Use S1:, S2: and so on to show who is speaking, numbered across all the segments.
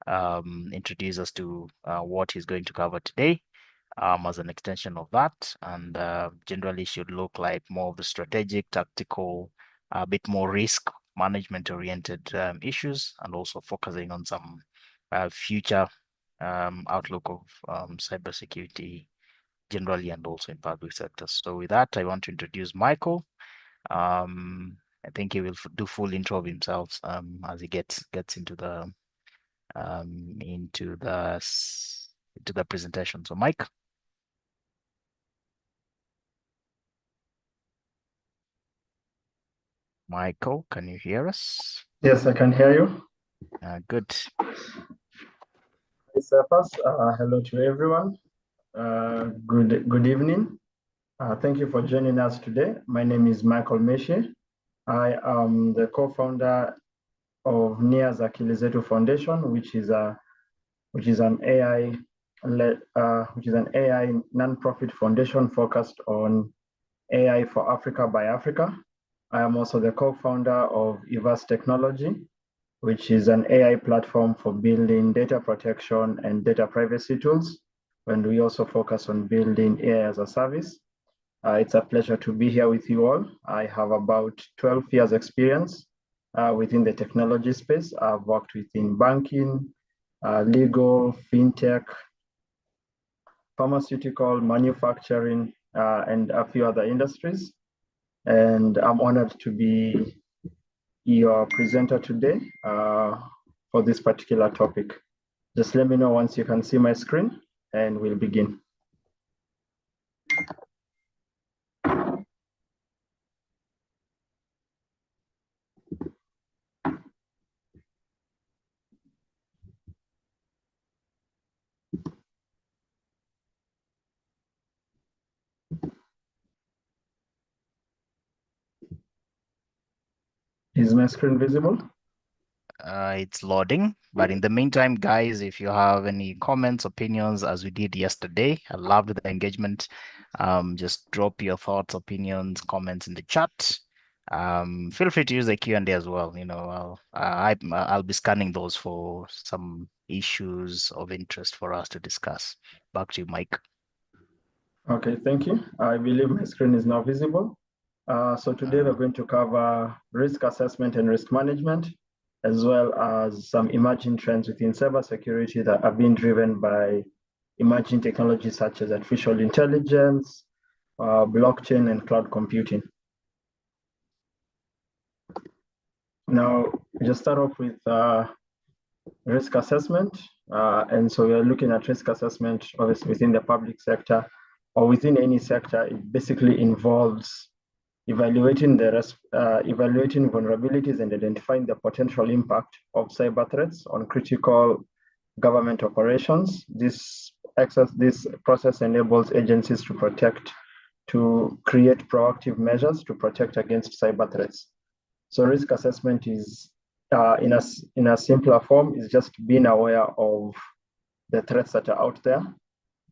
S1: introduce us to what he's going to cover today as an extension of that. And generally should look like more of the strategic, tactical, a bit more risk management oriented issues, and also focusing on some future outlook of cybersecurity generally and also in public sectors. So with that, I want to introduce Michael. I think he will do full intro of himself as he gets into the presentation. So Mike. Michael, can you hear us?
S2: Yes, I can hear you.
S1: Good.
S2: First, hello to everyone. Good evening. Thank you for joining us today. My name is Michael Meshi. I am the co-founder of NIA's Akilizetu Foundation, which is an AI non-profit foundation focused on AI for Africa by Africa. I am also the co-founder of Evas Technology, which is an AI platform for building data protection and data privacy tools. And we also focus on building AI as a service. It's a pleasure to be here with you all. I have about 12 years experience within the technology space. I've worked within banking, legal, fintech, pharmaceutical, manufacturing, and a few other industries. And I'm honored to be your presenter today for this particular topic. Just let me know once you can see my screen and we'll begin. Is my screen visible?
S1: It's loading, but in the meantime, guys, if you have any comments, opinions, as we did yesterday, I loved the engagement. Just drop your thoughts, opinions, comments in the chat. Feel free to use the Q&A as well. You know, I'll be scanning those for some issues of interest for us to discuss. Back to you, Mike.
S2: Okay, thank you. I believe my screen is now visible. So today we're going to cover risk assessment and risk management, as well as some emerging trends within cybersecurity that are being driven by emerging technologies such as artificial intelligence, blockchain, and cloud computing. Now, just start off with risk assessment. And so we're looking at risk assessment, obviously within the public sector or within any sector. It basically involves evaluating vulnerabilities and identifying the potential impact of cyber threats on critical government operations. This process enables agencies to create proactive measures to protect against cyber threats. So risk assessment is, in a simpler form, is just being aware of the threats that are out there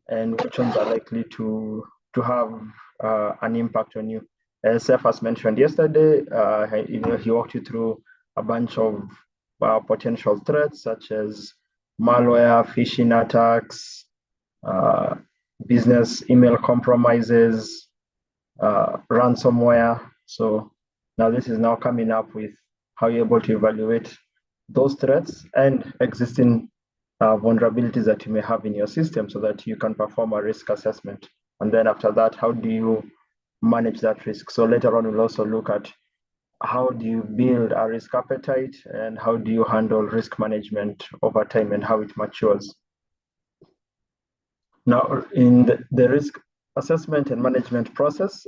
S2: and which ones are likely to have an impact on you. As Seth has mentioned yesterday, he walked you through a bunch of potential threats such as malware, phishing attacks, business email compromises, ransomware. So now this is now coming up with how you're able to evaluate those threats and existing vulnerabilities that you may have in your system so that you can perform a risk assessment. And then after that, how do you manage that risk? So later on, we'll also look at how do you build a risk appetite and how do you handle risk management over time and how it matures. Now, in the risk assessment and management process,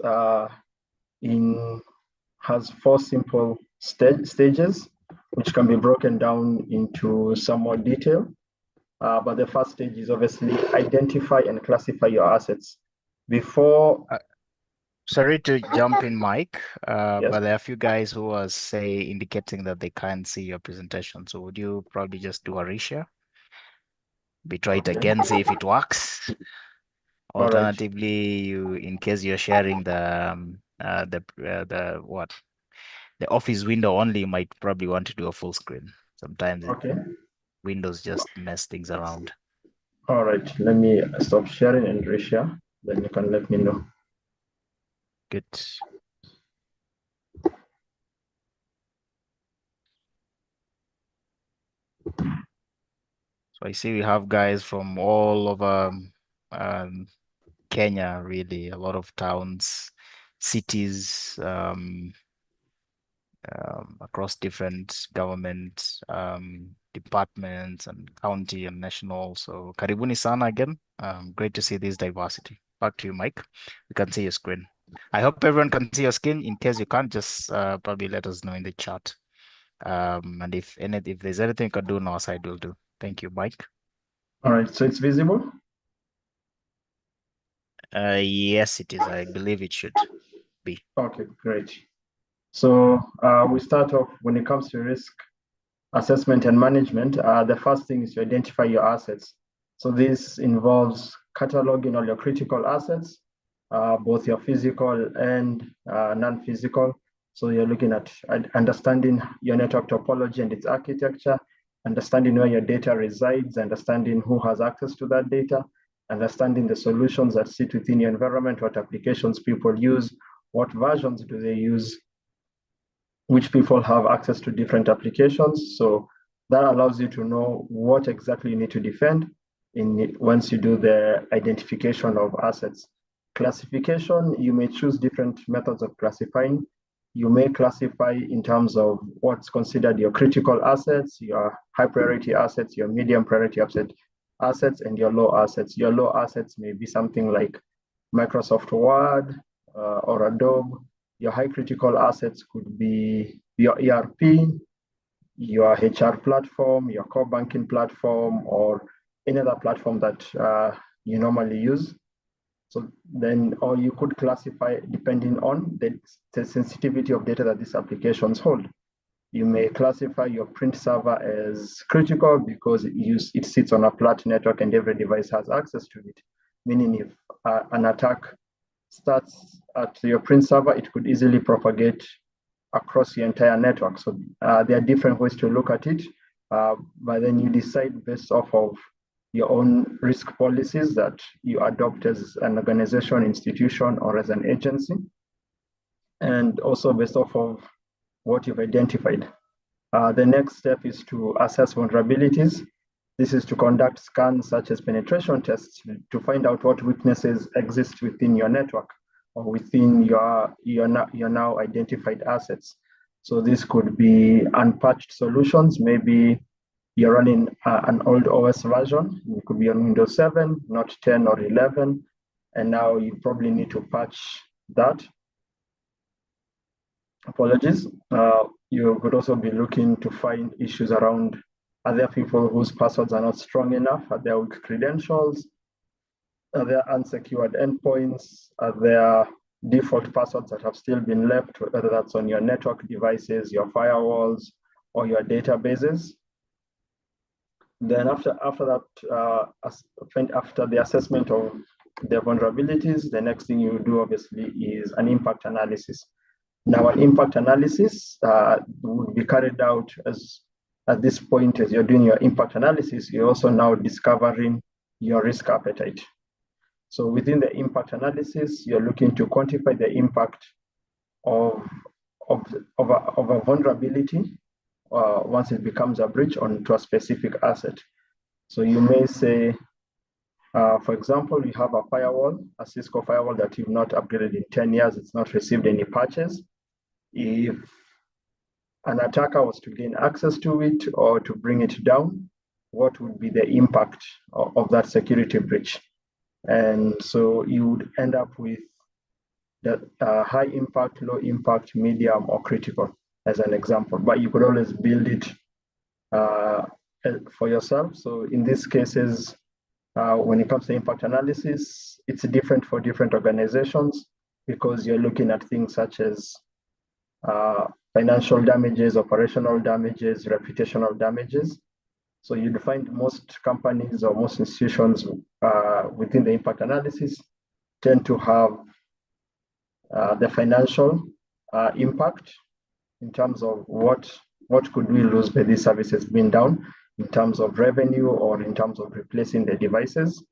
S2: has 4 simple stages, which can be broken down into some more detail. But the first stage is obviously identify and classify your assets. Before
S1: Sorry to jump in, Mike,
S2: yes.
S1: but there are a few guys who are indicating that they can't see your presentation. So would you probably just do a reshare? Try it again, see if it works. Alternatively, in case you're sharing the office window only, you might probably want to do a full screen. Sometimes Windows just mess things around.
S2: All right, let me stop sharing and reshare, then you can let me know.
S1: Good. So I see we have guys from all over Kenya, really, a lot of towns, cities, across different government departments and county and national. So karibuni sana again. Great to see this diversity. Back to you, Mike. We can see your screen. I hope everyone can see your screen. In case you can't, just probably let us know in the chat. And if there's anything you can do on our side, we'll do. Thank you, Mike.
S2: All right, so it's visible?
S1: Yes, it is. I believe it should be.
S2: Okay, great. So we start off when it comes to risk assessment and management. The first thing is to identify your assets. So this involves cataloging all your critical assets, both your physical and non-physical. So you're looking at understanding your network topology and its architecture, understanding where your data resides, understanding who has access to that data, understanding the solutions that sit within your environment, what applications people use, what versions do they use, which people have access to different applications. So that allows you to know what exactly you need to defend once you do the identification of assets. Classification, you may choose different methods of classifying. You may classify in terms of what's considered your critical assets, your high priority assets, your medium priority assets, and your low assets. Your low assets may be something like Microsoft Word or Adobe. Your high critical assets could be your ERP, your HR platform, your core banking platform, or any other platform that you normally use. So then, or you could classify depending on the sensitivity of data that these applications hold. You may classify your print server as critical because it sits on a flat network and every device has access to it. Meaning if an attack starts at your print server, it could easily propagate across your entire network. So there are different ways to look at it, but then you decide based off of your own risk policies that you adopt as an organization, institution, or as an agency, and also based off of what you've identified. The next step is to assess vulnerabilities. This is to conduct scans such as penetration tests to find out what weaknesses exist within your network or within your now identified assets. So this could be unpatched solutions. Maybe you're running an old OS version. It could be on Windows 7, not 10 or 11. And now you probably need to patch that. Apologies. You could also be looking to find issues around other people whose passwords are not strong enough, are there weak credentials, are there unsecured endpoints, are there default passwords that have still been left, whether that's on your network devices, your firewalls, or your databases. Then after that, after the assessment of the vulnerabilities, the next thing you do obviously is an impact analysis. Now, an impact analysis would be carried out at this point as you're doing your impact analysis, you're also now discovering your risk appetite. So within the impact analysis, you're looking to quantify the impact of a vulnerability once it becomes a breach onto a specific asset. So you may say, for example, you have a firewall, a Cisco firewall that you've not upgraded in 10 years, it's not received any patches. If an attacker was to gain access to it or to bring it down, what would be the impact of that security breach? And so you would end up with the high impact, low impact, medium, or critical as an example, but you could always build it for yourself. So in these cases, when it comes to impact analysis, it's different for different organizations because you're looking at things such as financial damages, operational damages, reputational damages. So you'd find most companies or most institutions within the impact analysis tend to have the financial impact in terms of what could we lose by these services being down. in terms of revenue or in terms of replacing the devices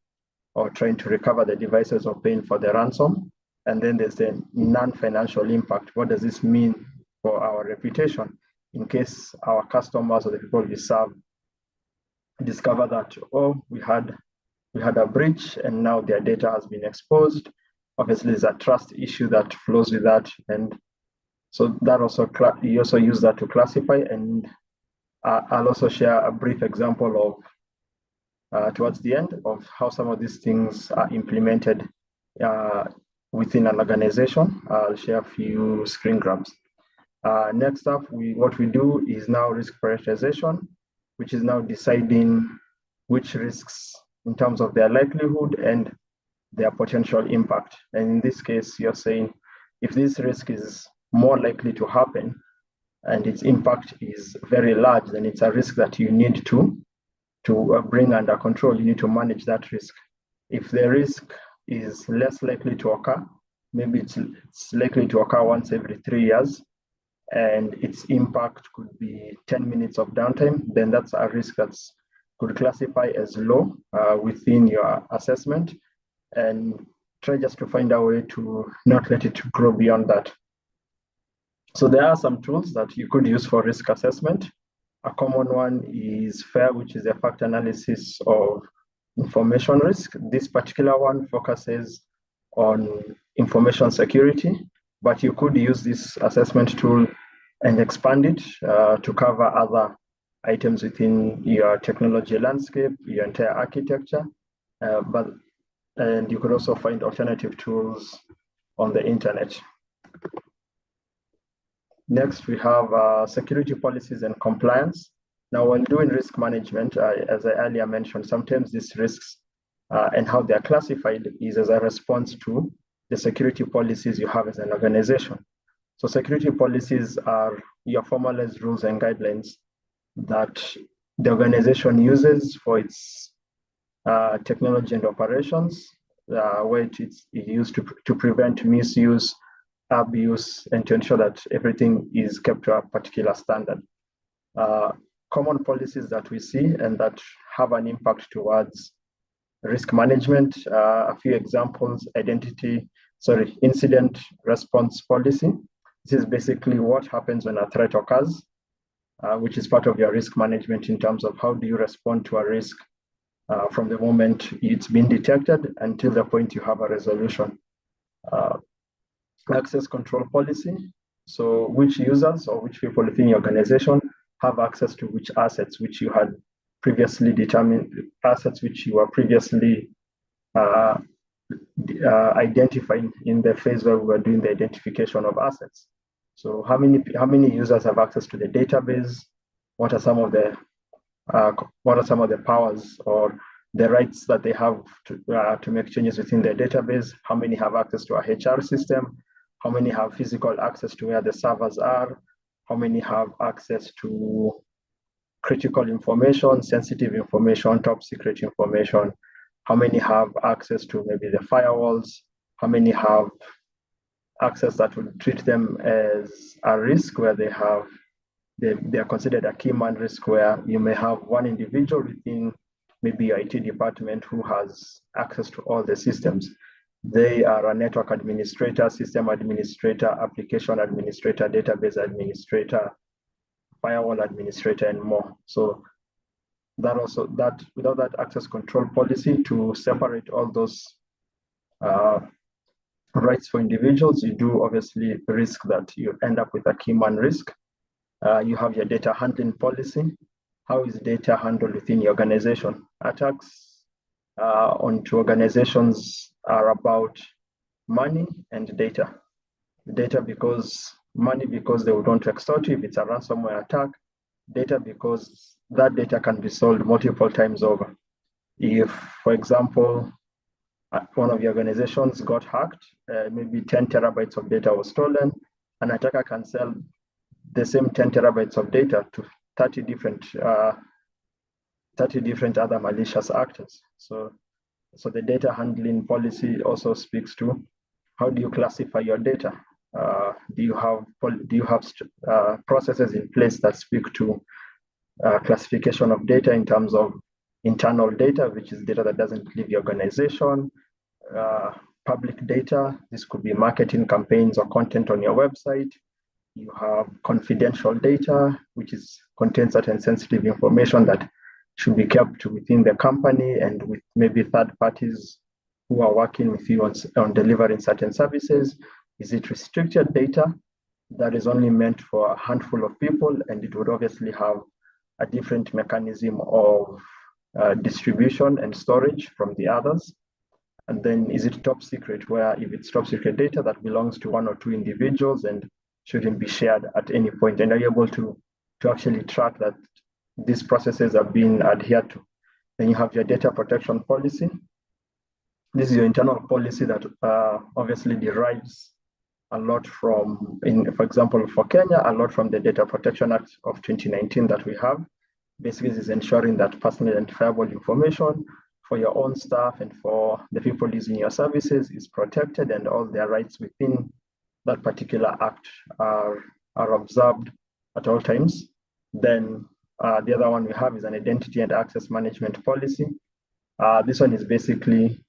S2: or trying to recover the devices or paying for the ransom. And then there's the non-financial impact. What does this mean for our reputation in case our customers or the people we serve discover that, oh, we had a breach and now their data has been exposed? Obviously, there's a trust issue that flows with that. And so that also, you also use that to classify. And I'll also share a brief example of towards the end of how some of these things are implemented within an organization. I'll share a few screen grabs. Next up, what we do is now risk prioritization, which is now deciding which risks in terms of their likelihood and their potential impact. And in this case, you're saying if this risk is more likely to happen and its impact is very large, then it's a risk that you need to bring under control. You need to manage that risk. If the risk is less likely to occur, maybe it's likely to occur once every 3 years, and its impact could be 10 minutes of downtime, then that's a risk that's could classify as low within your assessment, and try just to find a way to not let it grow beyond that. So there are some tools that you could use for risk assessment. A common one is FAIR, which is a fact analysis of information risk. This particular one focuses on information security, but you could use this assessment tool and expand it to cover other items within your technology landscape, your entire architecture. And you could also find alternative tools on the internet. Next, we have security policies and compliance. Now, when doing risk management, as I earlier mentioned, sometimes these risks and how they're classified is as a response to the security policies you have as an organization. So security policies are your formalized rules and guidelines that the organization uses for its technology and operations, where it's used to prevent misuse, abuse, and to ensure that everything is kept to a particular standard. Common policies that we see and that have an impact towards risk management, a few examples: incident response policy. This is basically what happens when a threat occurs, which is part of your risk management in terms of how do you respond to a risk from the moment it's been detected until the point you have a resolution. Access control policy. So which users or which people within your organization have access to which assets, which you had previously determined, assets which you were previously identifying in the phase where we were doing the identification of assets. So how many users have access to the database? What are some of the powers or the rights that they have to make changes within their database? How many have access to a HR system? How many have physical access to where the servers are? How many have access to critical information, sensitive information, top secret information? How many have access to maybe the firewalls? How many have access that would treat them as a risk, where they are considered a key man risk, where you may have one individual within maybe your IT department who has access to all the systems. They are a network administrator, system administrator, application administrator, database administrator, firewall administrator, and more. So without that access control policy to separate all those rights for individuals, you do obviously risk that you end up with a key man risk. You have your data handling policy. How is data handled within your organization? Attacks onto organizations are about money and data. Data because they would want to extort you if it's a ransomware attack. Data because that data can be sold multiple times over. If, for example, one of your organizations got hacked, maybe 10 terabytes of data was stolen, an attacker can sell the same 10 terabytes of data to 30 different other malicious actors. So the data handling policy also speaks to how do you classify your data? Do you have processes in place that speak to classification of data in terms of internal data, which is data that doesn't leave the organization, public data. This could be marketing campaigns or content on your website. You have confidential data, which contains certain sensitive information that should be kept within the company and with maybe third parties who are working with you on delivering certain services. Is it restricted data that is only meant for a handful of people, and it would obviously have a different mechanism of distribution and storage from the others? And then is it top secret, where if it's top secret data that belongs to one or two individuals and shouldn't be shared at any point, and are you able to actually track that these processes are being adhered to? Then you have your data protection policy. This is your internal policy that obviously derives a lot from, for example, for Kenya, a lot from the Data Protection Act of 2019 that we have. Basically, this is ensuring that personally identifiable information for your own staff and for the people using your services is protected, and all their rights within that particular act are observed at all times. Then the other one we have is an identity and access management policy. This one is basically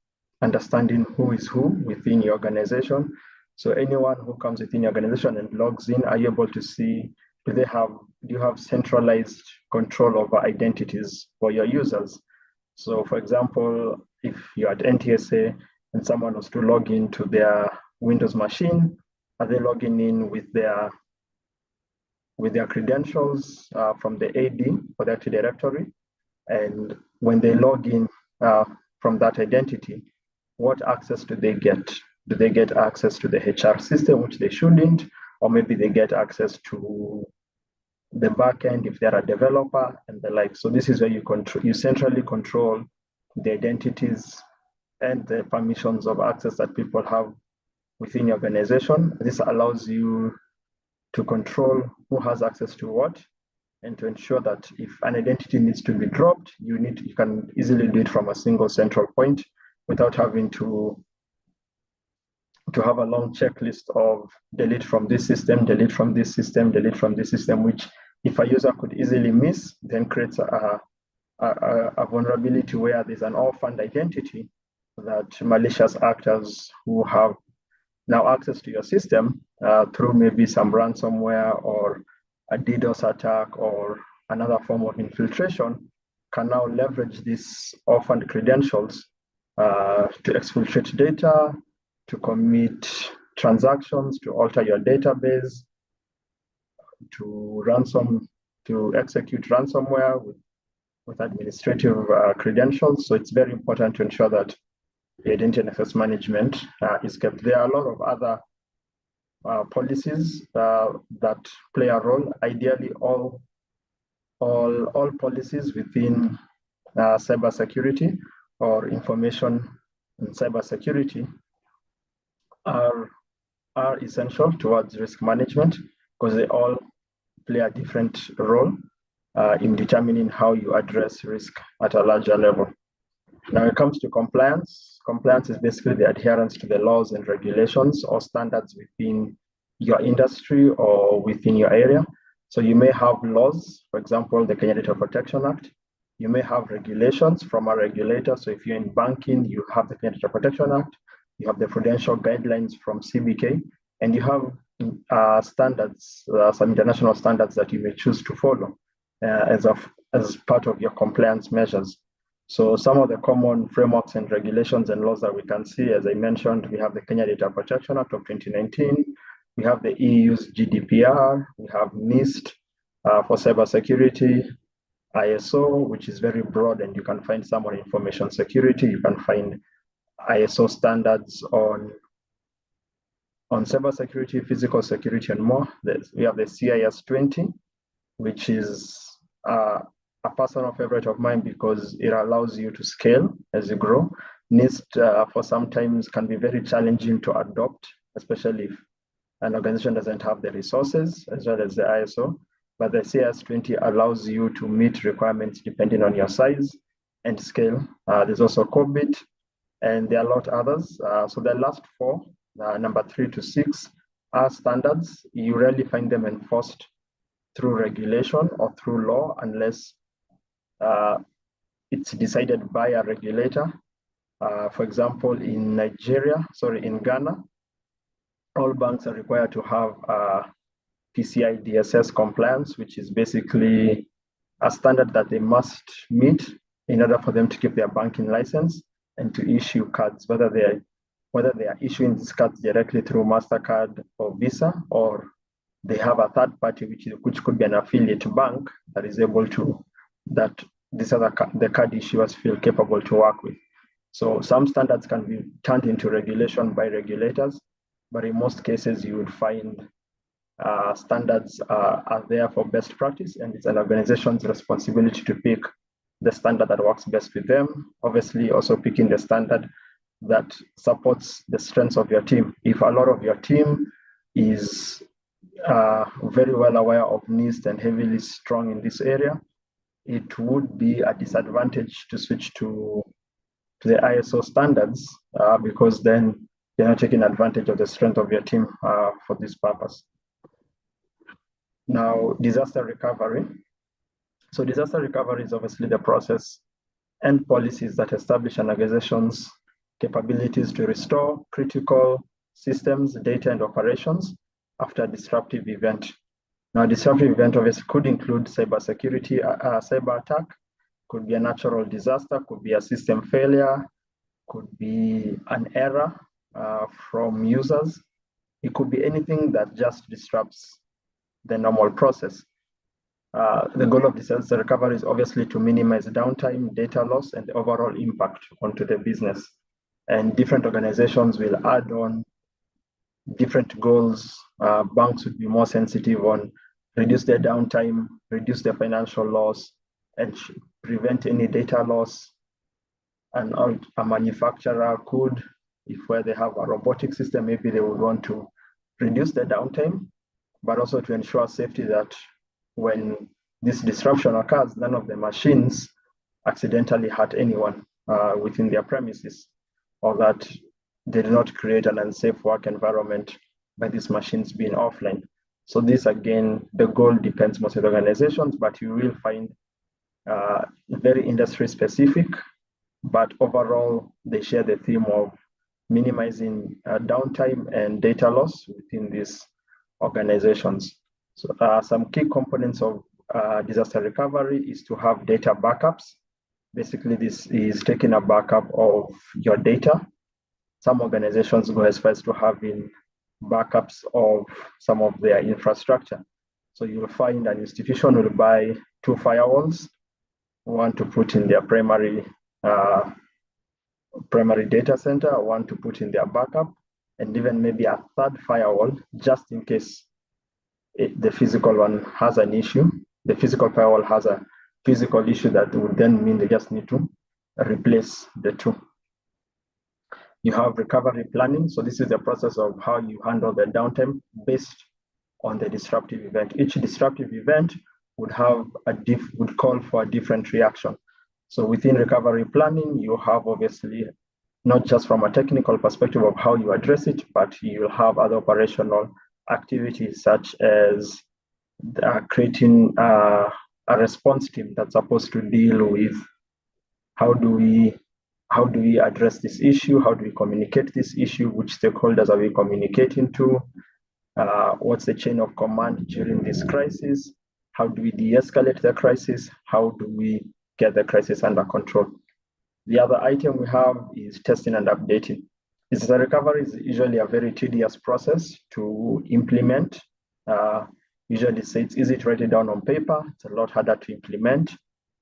S2: understanding who is who within your organization. So anyone who comes within your organization and logs in, are you able to see, do you have centralized control over identities for your users? So for example, if you're at NTSA and someone was to log into their Windows machine, are they logging in with their credentials from the AD or the Active Directory? And when they log in from that identity, what access do they get? Do they get access to the HR system, which they shouldn't? Or maybe they get access to the backend if they're a developer and the like. So this is where you centrally control the identities and the permissions of access that people have within your organization. This allows you to control who has access to what, and to ensure that if an identity needs to be dropped, you can easily do it from a single central point without having to have a long checklist of delete from this system, delete from this system, delete from this system, which if a user could easily miss, then creates a vulnerability where there's an orphaned identity that malicious actors who have now access to your system through maybe some ransomware or a DDoS attack or another form of infiltration can now leverage these orphaned credentials to exfiltrate data, to commit transactions, to alter your database, to execute ransomware with administrative credentials. So it's very important to ensure that the identity and access management is kept. There are a lot of other policies that play a role. Ideally, all policies within cybersecurity or information and cybersecurity are essential towards risk management, because they all play a different role in determining how you address risk at a larger level. Now, when it comes to compliance, compliance is basically the adherence to the laws and regulations or standards within your industry or within your area. So you may have laws, for example, the Kenya Data Protection Act. You may have regulations from a regulator. So if you're in banking, you have the Kenya Data Protection Act. You have the prudential guidelines from CBK, and you have standards, some international standards that you may choose to follow as part of your compliance measures. So some of the common frameworks and regulations and laws that we can see, as I mentioned, we have the Kenya Data Protection Act of 2019. We have the EU's GDPR. We have NIST for cybersecurity, ISO, which is very broad, and you can find some on information security. You can find ISO standards on cybersecurity, physical security, and more. We have the CIS 20, which is a personal favorite of mine because it allows you to scale as you grow. NIST for sometimes can be very challenging to adopt, especially if an organization doesn't have the resources as well as the ISO. But the CIS 20 allows you to meet requirements depending on your size and scale. There's also COBIT, and there are a lot others. So the last four, number 3 to 6, are standards. You rarely find them enforced through regulation or through law unless it's decided by a regulator. For example, in Ghana, all banks are required to have PCI DSS compliance, which is basically a standard that they must meet in order for them to keep their banking license and to issue cards, whether they are issuing these cards directly through MasterCard or Visa, or they have a third party, which could be an affiliate bank that is able to, that the card issuers feel capable to work with. So some standards can be turned into regulation by regulators, but in most cases you would find standards are there for best practice, and it's an organization's responsibility to pick the standard that works best with them. Obviously, also picking the standard that supports the strengths of your team. If a lot of your team is very well aware of NIST and heavily strong in this area, it would be a disadvantage to switch to the ISO standards because then you're not taking advantage of the strength of your team for this purpose. Now, disaster recovery. So disaster recovery is obviously the process and policies that establish an organization's capabilities to restore critical systems, data, and operations after a disruptive event. Now, a disruptive event obviously could include cybersecurity, cyber attack, could be a natural disaster, could be a system failure, could be an error from users. It could be anything that just disrupts the normal process. The goal of disaster recovery is obviously to minimize downtime, data loss, and the overall impact onto the business. And different organizations will add on different goals. Banks would be more sensitive on reduce their downtime, reduce their financial loss, and prevent any data loss. And a manufacturer could, if where they have a robotic system, maybe they would want to reduce the downtime, but also to ensure safety that when this disruption occurs, none of the machines accidentally hurt anyone within their premises, or that they do not create an unsafe work environment by these machines being offline. So this, again, the goal depends most of the organizations, but you will find very industry specific, but overall they share the theme of minimizing downtime and data loss within these organizations. So some key components of disaster recovery is to have data backups. Basically, this is taking a backup of your data. Some organizations go as far as to having backups of some of their infrastructure. So you'll find an institution will buy 2 firewalls, one to put in their primary data center, one to put in their backup, and even maybe a third firewall just in case the physical one has an issue. The physical firewall has a physical issue that would then mean they just need to replace the 2. You have recovery planning. So this is the process of how you handle the downtime based on the disruptive event. Each disruptive event would have would call for a different reaction. So within recovery planning, you have obviously not just from a technical perspective of how you address it, but you have other operational activities such as creating a response team that's supposed to deal with how do we address this issue, how do we communicate this issue, which stakeholders are we communicating to, what's the chain of command during this crisis, how do we de-escalate the crisis, how do we get the crisis under control. The other item we have is testing and updating. Disaster recovery is usually a very tedious process to implement. Usually it's easy to write it down on paper. It's a lot harder to implement.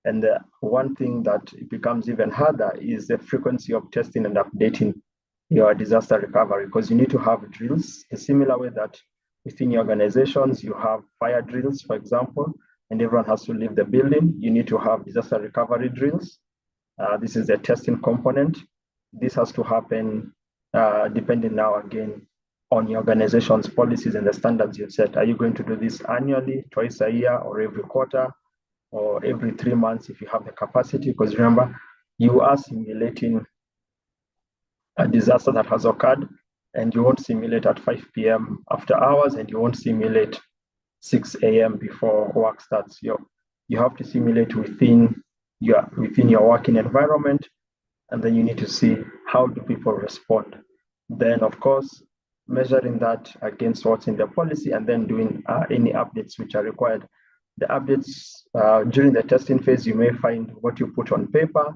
S2: And the one thing that becomes even harder is the frequency of testing and updating your disaster recovery, because you need to have drills, a similar way that within your organizations, you have fire drills, for example, and everyone has to leave the building. You need to have disaster recovery drills. This is the testing component. This has to happen depending now again on your organization's policies and the standards you've set. Are you going to do this annually, twice a year, or every quarter, or every 3 months if you have the capacity? Because remember, you are simulating a disaster that has occurred, and you won't simulate at 5 p.m. after hours, and you won't simulate 6 a.m. before work starts. You have to simulate within your working environment, and then you need to see how do people respond. Then, of course, measuring that against what's in the policy, and then doing any updates which are required. The updates during the testing phase, you may find what you put on paper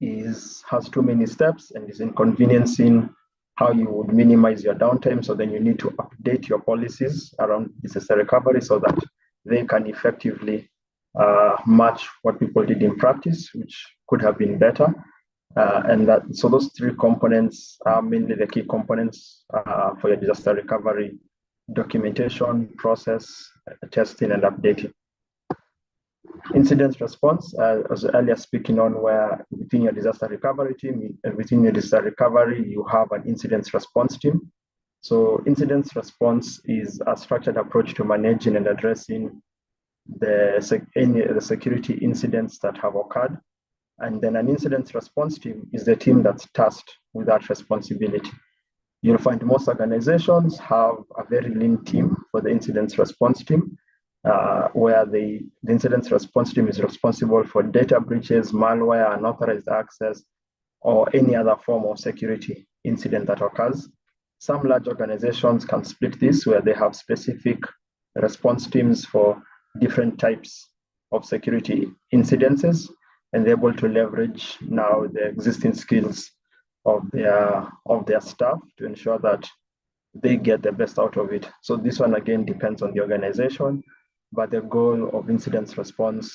S2: has too many steps and is inconveniencing how you would minimize your downtime. So then you need to update your policies around disaster recovery so that they can effectively match what people did in practice, which could have been better. So those three components are mainly the key components for your disaster recovery: documentation, process, testing, and updating. Incident response, as earlier speaking on, where within your disaster recovery team, within your disaster recovery, you have an incident response team. So incident response is a structured approach to managing and addressing the security incidents that have occurred. And then an incident response team is the team that's tasked with that responsibility. You'll find most organizations have a very lean team for the incident response team, where the incident response team is responsible for data breaches, malware, unauthorized access, or any other form of security incident that occurs. Some large organizations can split this, where they have specific response teams for different types of security incidences, and they're able to leverage now the existing skills of their staff to ensure that they get the best out of it. So this one again depends on the organization, but the goal of incident response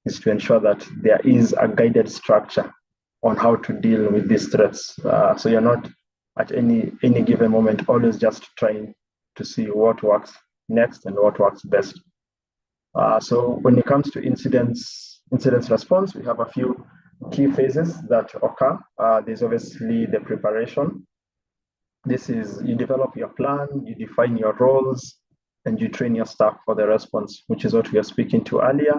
S2: is to ensure that there is a guided structure on how to deal with these threats. So you're not at any given moment always just trying to see what works next and what works best. So when it comes to incident response, we have a few key phases that occur. There's obviously the preparation. This is, you develop your plan, you define your roles, and you train your staff for the response, which is what we were speaking to earlier.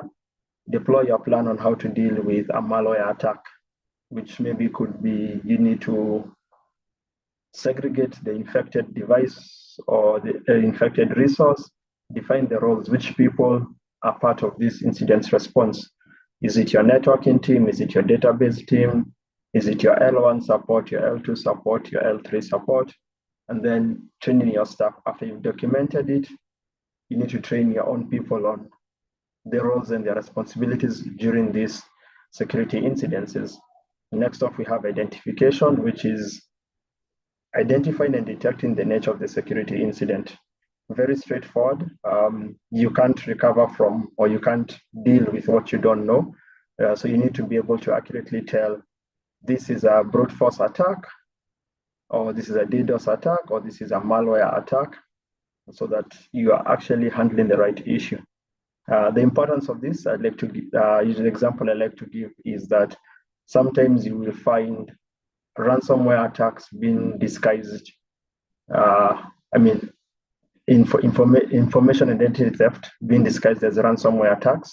S2: Deploy your plan on how to deal with a malware attack, which maybe could be you need to segregate the infected device or the infected resource, define the roles, which people are part of this incident response. Is it your networking team? Is it your database team? Is it your L1 support, your L2 support, your L3 support? And then training your staff after you've documented it. You need to train your own people on their roles and their responsibilities during these security incidences. Next off, we have identification, which is identifying and detecting the nature of the security incident. Very straightforward. You can't recover from, or you can't deal with what you don't know. So you need to be able to accurately tell, this is a brute force attack, or this is a DDoS attack, or this is a malware attack, so that you are actually handling the right issue. The importance of this, I'd like to use an example I like to give is that sometimes you will find ransomware attacks being disguised. Information identity theft being disguised as ransomware attacks.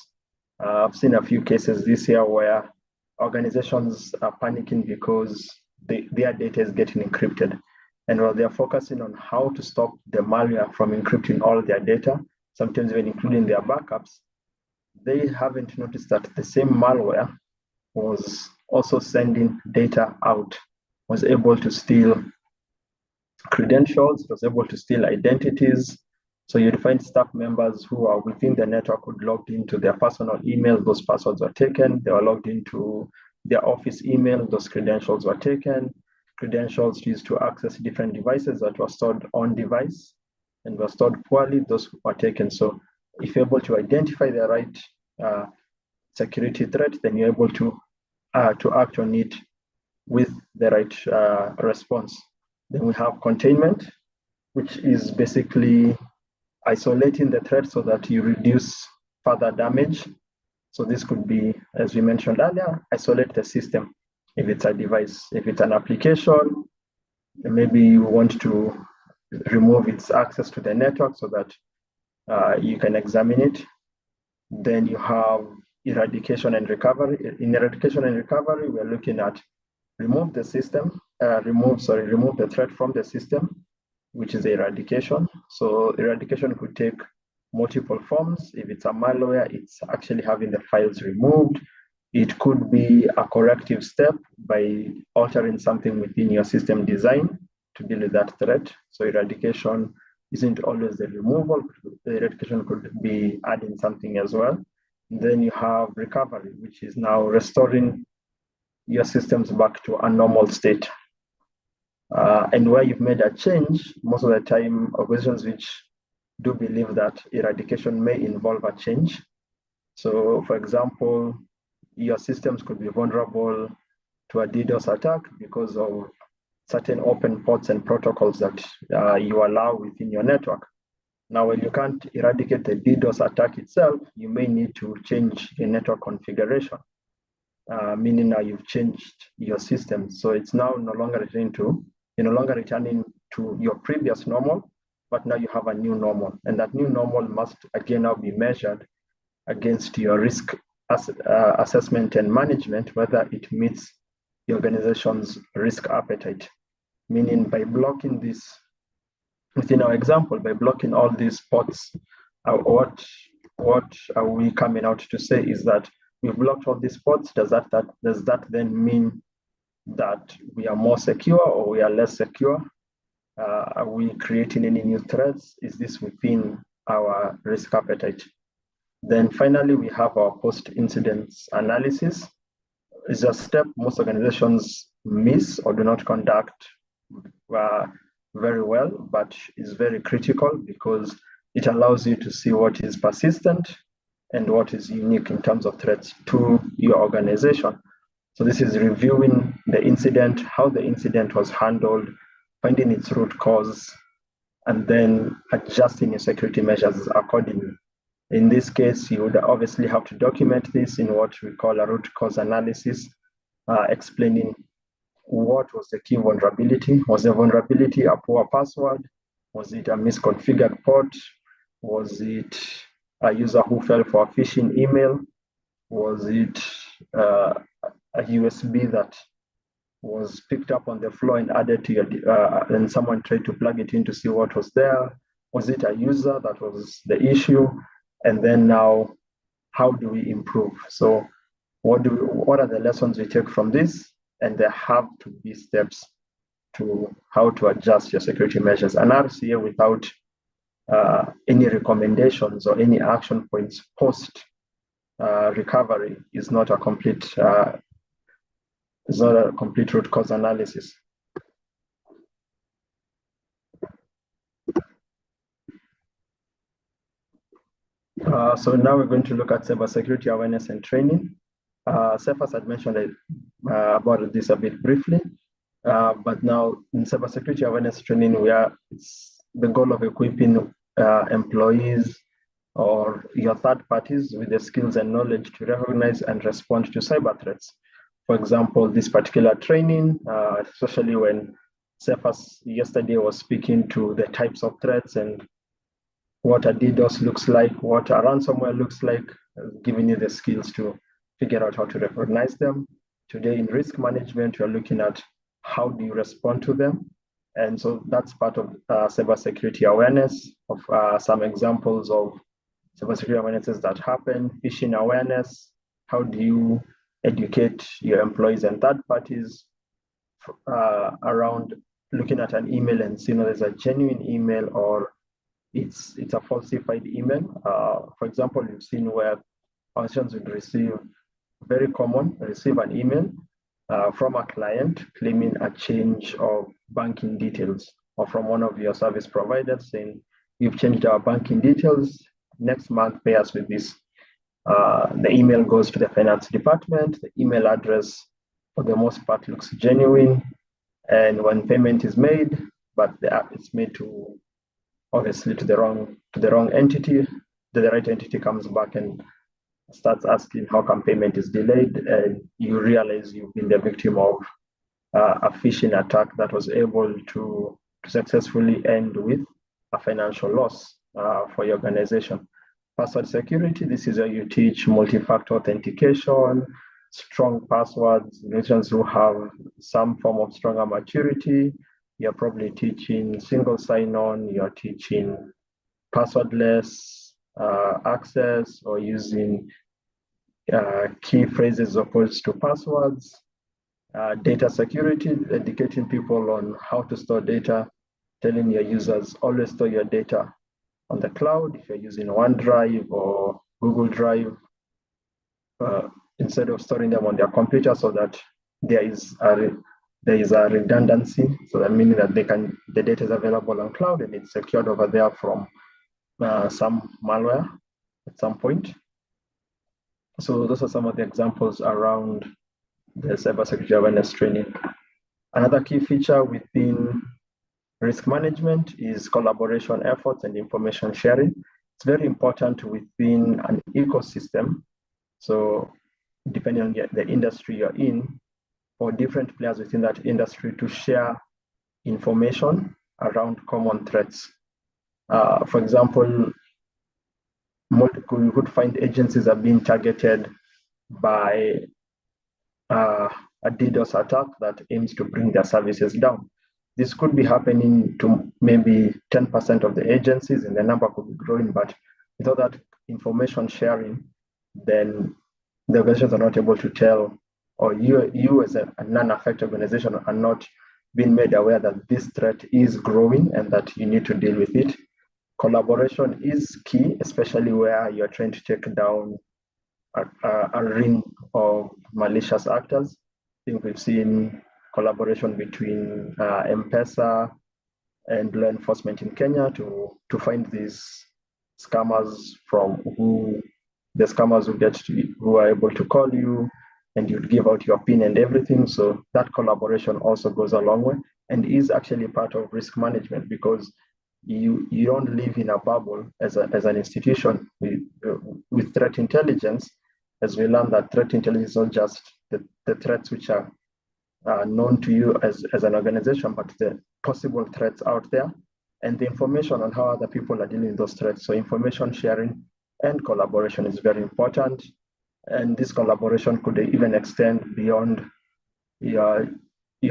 S2: I've seen a few cases this year where organizations are panicking because their data is getting encrypted. And while they're focusing on how to stop the malware from encrypting all their data, sometimes even including their backups, they haven't noticed that the same malware was also sending data out, was able to steal credentials, was able to steal identities. So you'd find staff members who are within the network who logged into their personal email, those passwords were taken. They were logged into their office email, those credentials were taken. Credentials used to access different devices that were stored on device and were stored poorly, those were taken. So if you're able to identify the right security threat, then you're able to act on it with the right response. Then we have containment, which is basically isolating the threat so that you reduce further damage. So this could be, as we mentioned earlier, isolate the system. If it's a device, if it's an application, maybe you want to remove its access to the network so that you can examine it. Then you have eradication and recovery. In eradication and recovery, we're looking at remove the threat from the system, which is eradication. So eradication could take multiple forms. If it's a malware, it's actually having the files removed. It could be a corrective step by altering something within your system design to deal with that threat. So eradication isn't always the removal. The eradication could be adding something as well. And then you have recovery, which is now restoring your systems back to a normal state. And where you've made a change, most of the time, organizations which do believe that eradication may involve a change. So, for example, your systems could be vulnerable to a DDoS attack because of certain open ports and protocols that you allow within your network. Now, when you can't eradicate the DDoS attack itself, you may need to change your network configuration, meaning now you've changed your system. So it's now no longer returning to your previous normal, but now you have a new normal. And that new normal must again now be measured against your risk assessment and management, whether it meets the organization's risk appetite. Meaning by blocking this, within our example, by blocking all these ports, what are we coming out to say is that we've blocked all these ports. Does that then mean that we are more secure or we are less secure? Are we creating any new threats? Is this within our risk appetite? Then finally, we have our post-incident analysis. It's a step most organizations miss or do not conduct very well, but is very critical because it allows you to see what is persistent and what is unique in terms of threats to your organization. So this is reviewing the incident, how the incident was handled, finding its root cause, and then adjusting your security measures accordingly. In this case, you would obviously have to document this in what we call a root cause analysis, explaining what was the key vulnerability. Was the vulnerability a poor password? Was it a misconfigured port? Was it a user who fell for a phishing email? Was it a USB that was picked up on the floor and added to your, and someone tried to plug it in to see what was there? Was it a user that was the issue? And then now, how do we improve? So what are the lessons we take from this? And there have to be steps to how to adjust your security measures. An RCA without any recommendations or any action points post recovery is not a complete root cause analysis. So now we're going to look at cybersecurity awareness and training. Cephas had mentioned about this a bit briefly, but now in cybersecurity awareness training, it's the goal of equipping employees or your third parties with the skills and knowledge to recognize and respond to cyber threats. For example, this particular training, especially when Cephas yesterday was speaking to the types of threats and what a DDoS looks like, what a ransomware looks like, giving you the skills to figure out how to recognize them. Today in risk management, we're looking at how do you respond to them. And so that's part of cybersecurity awareness of some examples of cybersecurity awarenesses that happen, phishing awareness, how do you educate your employees and third parties around looking at an email and seeing whether it's a genuine email or it's a falsified email. For example, you've seen where organizations would receive an email from a client claiming a change of banking details, or from one of your service providers saying, "We've changed our banking details. Next month, pay us with this." The email goes to the finance department. The email address, for the most part, looks genuine. And when payment is made, but it's made to obviously to the wrong entity, the right entity comes back and starts asking how come payment is delayed, and you realize you've been the victim of a phishing attack that was able to successfully end with a financial loss for your organization. Password security, this is where you teach multi-factor authentication, strong passwords. Organizations who have some form of stronger maturity, you're probably teaching single sign-on, you're teaching passwordless, access or using key phrases opposed to passwords. Data security, educating people on how to store data, telling your users always store your data on the cloud if you're using OneDrive or Google Drive, instead of storing them on their computer, so that there is a redundancy. So that meaning that the data is available on cloud and it's secured over there from some malware at some point. So those are some of the examples around the cybersecurity awareness training. Another key feature within risk management is collaboration efforts and information sharing. It's very important within an ecosystem. So depending on the industry you're in, for different players within that industry to share information around common threats. For example, you could find agencies are being targeted by a DDoS attack that aims to bring their services down. This could be happening to maybe 10% of the agencies, and the number could be growing, but without that information sharing, then the organizations are not able to tell, or you as a non-affected organization are not being made aware that this threat is growing and that you need to deal with it. Collaboration is key, especially where you're trying to take down a ring of malicious actors. I think we've seen collaboration between M-Pesa and law enforcement in Kenya to find these scammers who are able to call you, and you'd give out your PIN and everything. So that collaboration also goes a long way and is actually part of risk management, because you don't live in a bubble as an institution. With threat intelligence, as we learn that threat intelligence is not just the threats which are known to you as an organization, but the possible threats out there and the information on how other people are dealing with those threats. So information sharing and collaboration is very important. And this collaboration could even extend beyond your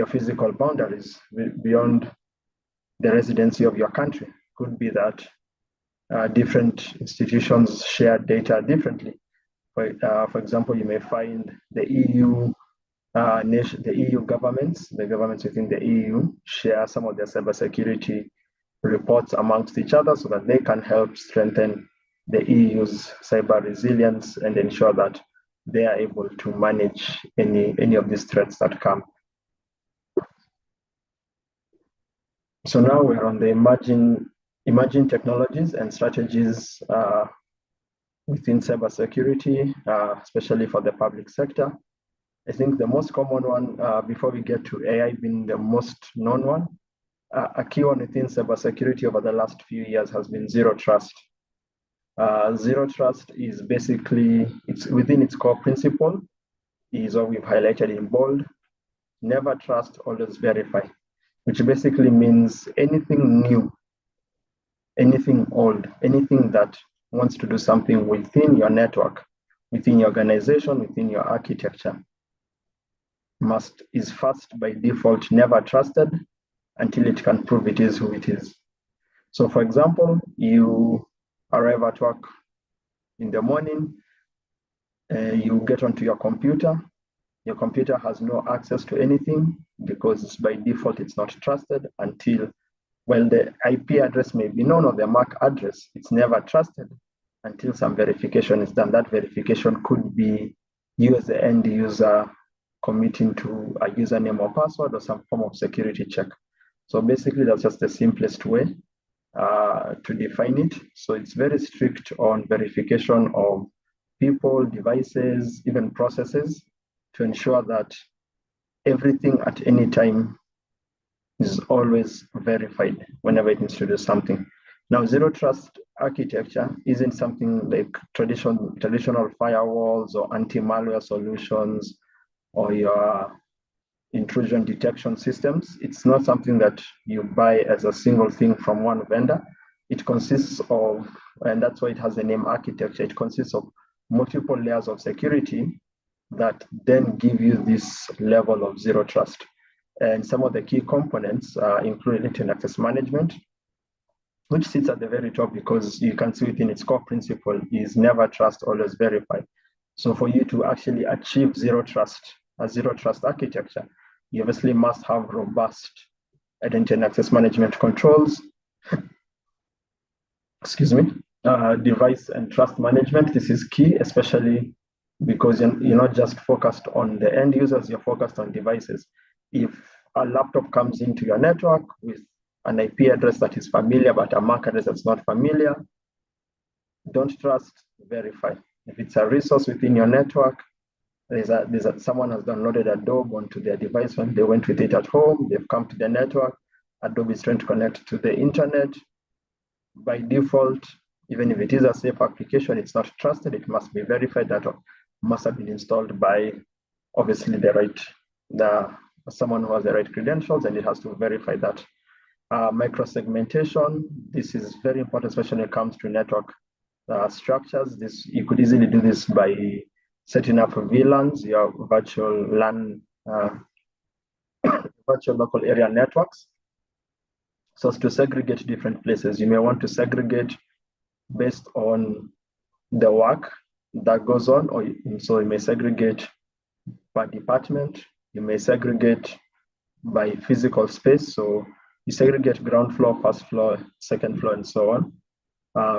S2: physical boundaries, beyond the residency of your country. Could be that different institutions share data differently. For example, you may find the EU governments, the governments within the EU share some of their cybersecurity reports amongst each other so that they can help strengthen the EU's cyber resilience and ensure that they are able to manage any of these threats that come. So now we're on the emerging technologies and strategies within cybersecurity, especially for the public sector. I think the most common one, before we get to AI being the most known one, a key one within cybersecurity over the last few years has been zero trust. Zero trust is basically, it's within its core principle, is what we've highlighted in bold: never trust, always verify, which basically means anything new, anything old, anything that wants to do something within your network, within your organization, within your architecture, is first by default never trusted until it can prove it is who it is. So for example, you arrive at work in the morning, you get onto your computer has no access to anything because by default it's not trusted until, well, the IP address may be known or the MAC address, it's never trusted until some verification is done. That verification could be you as the end user committing to a username or password or some form of security check. So basically that's just the simplest way to define it. So it's very strict on verification of people, devices, even processes, to ensure that everything at any time is always verified whenever it needs to do something. Now, zero trust architecture isn't something like traditional firewalls or anti-malware solutions or your intrusion detection systems. It's not something that you buy as a single thing from one vendor. It consists of, and that's why it has the name architecture, it consists of multiple layers of security that then give you this level of zero trust. And some of the key components include internet access management, which sits at the very top because you can see within its core principle is never trust, always verify. So for you to actually achieve zero trust, a zero trust architecture, you obviously must have robust identity and access management controls, excuse me, device and trust management. This is key, especially because you're not just focused on the end users, you're focused on devices. If a laptop comes into your network with an IP address that is familiar, but a MAC address that's not familiar, don't trust, verify. If it's a resource within your network, someone has downloaded Adobe onto their device when they went with it at home, they've come to the network, Adobe is trying to connect to the internet. By default, even if it is a safe application, it's not trusted, it must be verified, that must have been installed by obviously someone who has the right credentials, and it has to verify that. Microsegmentation, this is very important, especially when it comes to network structures. You could easily do this by setting up VLANs, your virtual LAN, virtual local area networks. So as to segregate different places, you may want to segregate based on the work that goes on, or so you may segregate by department, you may segregate by physical space. So you segregate ground floor, first floor, second floor, and so on.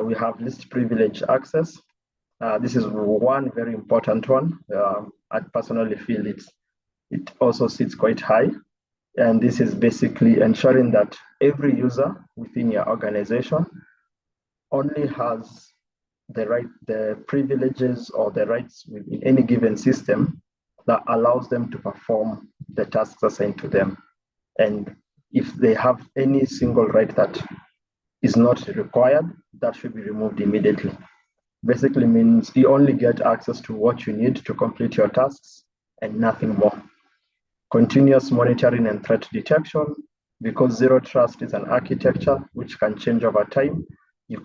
S2: We have least privilege access. This is one very important one. I personally feel it also sits quite high. And this is basically ensuring that every user within your organization only has the privileges or the rights within any given system that allows them to perform the tasks assigned to them. And if they have any single right that is not required, that should be removed immediately. Basically means you only get access to what you need to complete your tasks and nothing more. Continuous monitoring and threat detection, because zero trust is an architecture which can change over time. You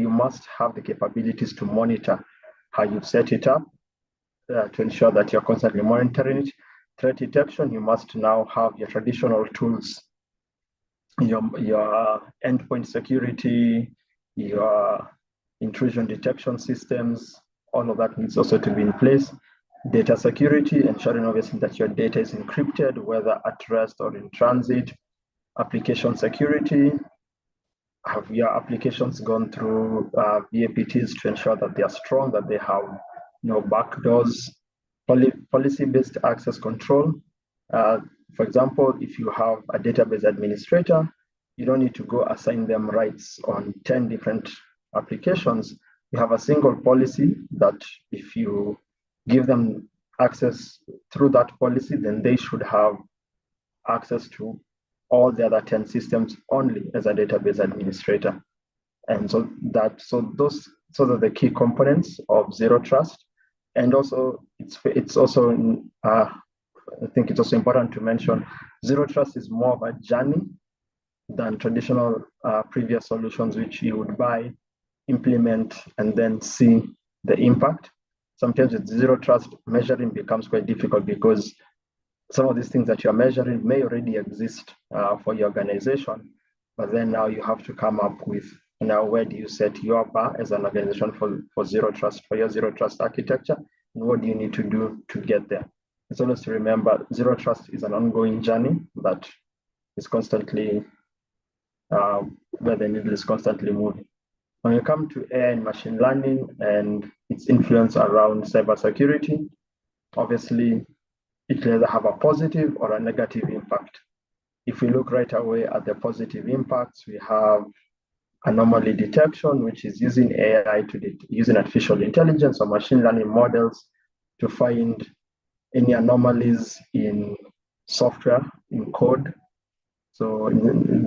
S2: must have the capabilities to monitor how you set it up to ensure that you're constantly monitoring it. Threat detection, you must now have your traditional tools, your endpoint security, your intrusion detection systems, all of that needs also to be in place. Data security, ensuring obviously that your data is encrypted, whether at rest or in transit. Application security, have your applications gone through VAPTs to ensure that they are strong, that they have no backdoors. Policy-based access control. For example, if you have a database administrator, you don't need to go assign them rights on 10 different applications. You have a single policy that if you give them access through that policy, then they should have access to all the other 10 systems only as a database administrator. And those are the key components of zero trust. And also, it's also I think it's also important to mention, zero trust is more of a journey than traditional previous solutions, which you would buy, implement, and then see the impact. Sometimes with zero trust, measuring becomes quite difficult because some of these things that you're measuring may already exist for your organization, but then now you have to come up with, where do you set your bar as an organization for zero trust, for your zero trust architecture, and what do you need to do to get there? It's always to remember, zero trust is an ongoing journey that is constantly, where the needle is constantly moving. When you come to AI and machine learning and its influence around cybersecurity, obviously, it can either have a positive or a negative impact. If we look right away at the positive impacts, we have anomaly detection, which is using AI using artificial intelligence or machine learning models to find any anomalies in software, in code. So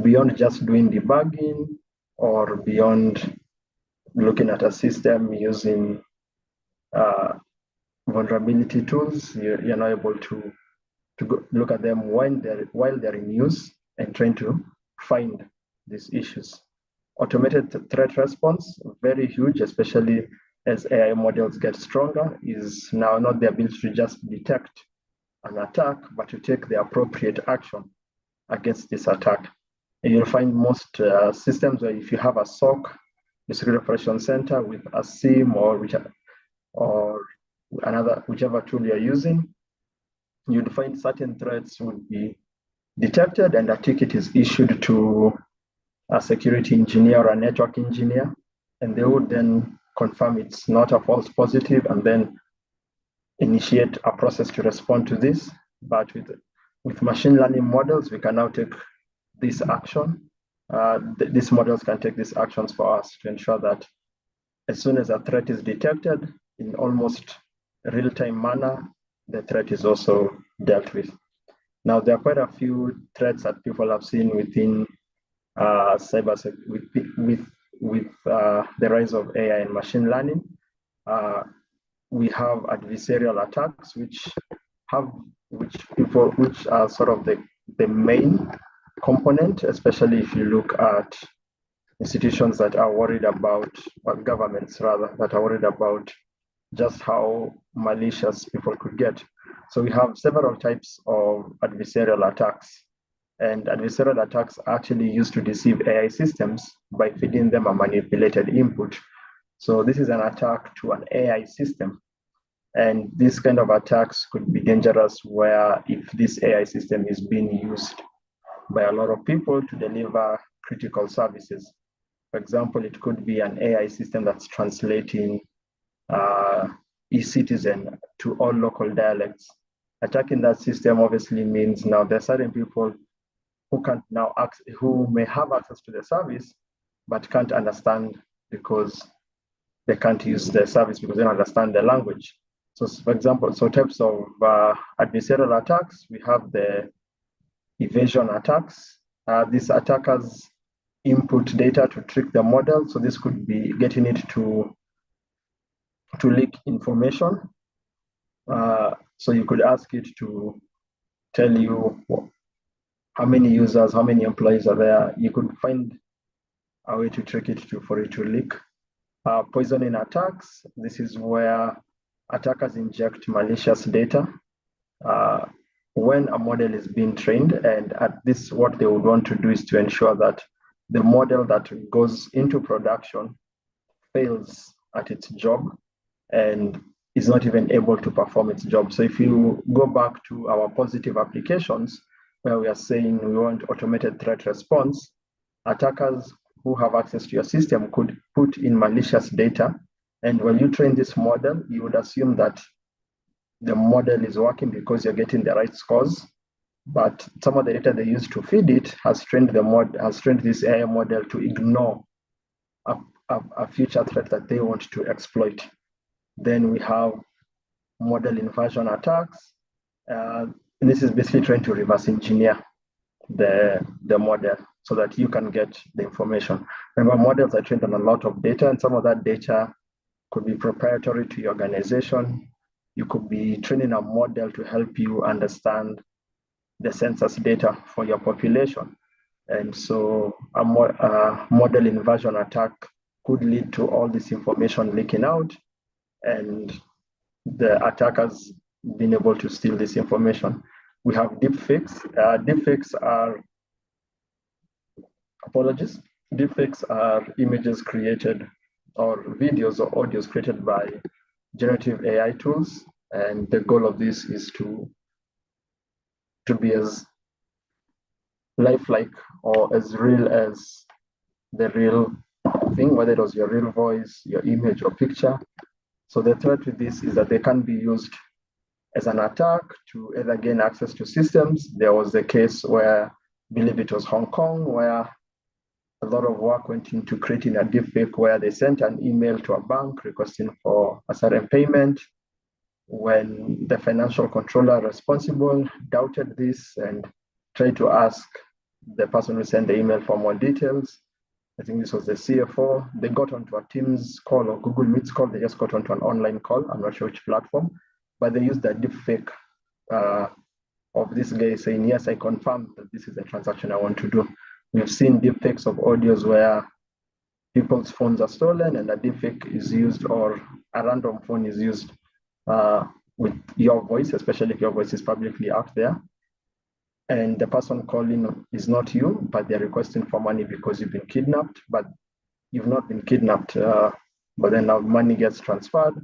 S2: beyond just doing debugging or beyond looking at a system using vulnerability tools, you're now able to look at them while they're in use and trying to find these issues. Automated threat response, very huge, especially as AI models get stronger, is now not the ability to just detect an attack, but to take the appropriate action against this attack. You'll find most systems where if you have a SOC, the Security Operations Center, with a SIEM or whichever tool you're using, you'd find certain threats would be detected and a ticket is issued to a security engineer or a network engineer, and they would then confirm it's not a false positive and then initiate a process to respond to this. But with machine learning models, we can now take this action. These models can take these actions for us to ensure that as soon as a threat is detected, in almost real-time manner, the threat is also dealt with. Now, there are quite a few threats that people have seen within cybersecurity with the rise of AI and machine learning. We have adversarial attacks, which are sort of the main component, especially if you look at institutions that are worried about, or governments rather, that are worried about just how malicious people could get. So we have several types of adversarial attacks, and adversarial attacks are actually used to deceive AI systems by feeding them a manipulated input. So this is an attack to an AI system. And this kind of attacks could be dangerous where if this AI system is being used by a lot of people to deliver critical services. For example, it could be an AI system that's translating e-citizen to all local dialects. Attacking that system obviously means now there are certain people who may have access to the service, but can't understand because they can't use the service because they don't understand the language. So for example, types of adversarial attacks, we have the evasion attacks. These attackers input data to trick the model. So this could be getting it to leak information. So you could ask it to tell you how many users, how many employees are there. You could find a way to trick it for it to leak. Poisoning attacks. This is where attackers inject malicious data when a model is being trained, and at this, what they would want to do is to ensure that the model that goes into production fails at its job and is not even able to perform its job. So if you go back to our positive applications, where we are saying we want automated threat response, attackers who have access to your system could put in malicious data. And when you train this model, you would assume that the model is working because you're getting the right scores. But some of the data they use to feed it has trained this AI model to ignore a future threat that they want to exploit. Then we have model inversion attacks. And this is basically trying to reverse engineer the model so that you can get the information. Remember, models are trained on a lot of data, and some of that data could be proprietary to your organization. You could be training a model to help you understand the census data for your population. And so a model inversion attack could lead to all this information leaking out and the attackers being able to steal this information. We have deepfakes. Deepfakes are images created or videos or audios created by generative AI tools. And the goal of this is to be as lifelike or as real as the real thing, whether it was your real voice, your image or picture. So the threat with this is that they can be used as an attack to either gain access to systems. There was a case where, I believe it was Hong Kong, where a lot of work went into creating a deepfake where they sent an email to a bank requesting for a certain payment. When the financial controller responsible doubted this and tried to ask the person who sent the email for more details, I think this was the CFO, they got onto a Teams call or Google Meets call. They just got onto an online call. I'm not sure which platform, but they used that deepfake of this guy saying, yes, I confirm that this is a transaction I want to do. We've seen deepfakes of audios where people's phones are stolen and a deepfake is used, or a random phone is used with your voice, especially if your voice is publicly out there. and the person calling is not you, but they're requesting for money because you've been kidnapped, but you've not been kidnapped, but then now money gets transferred.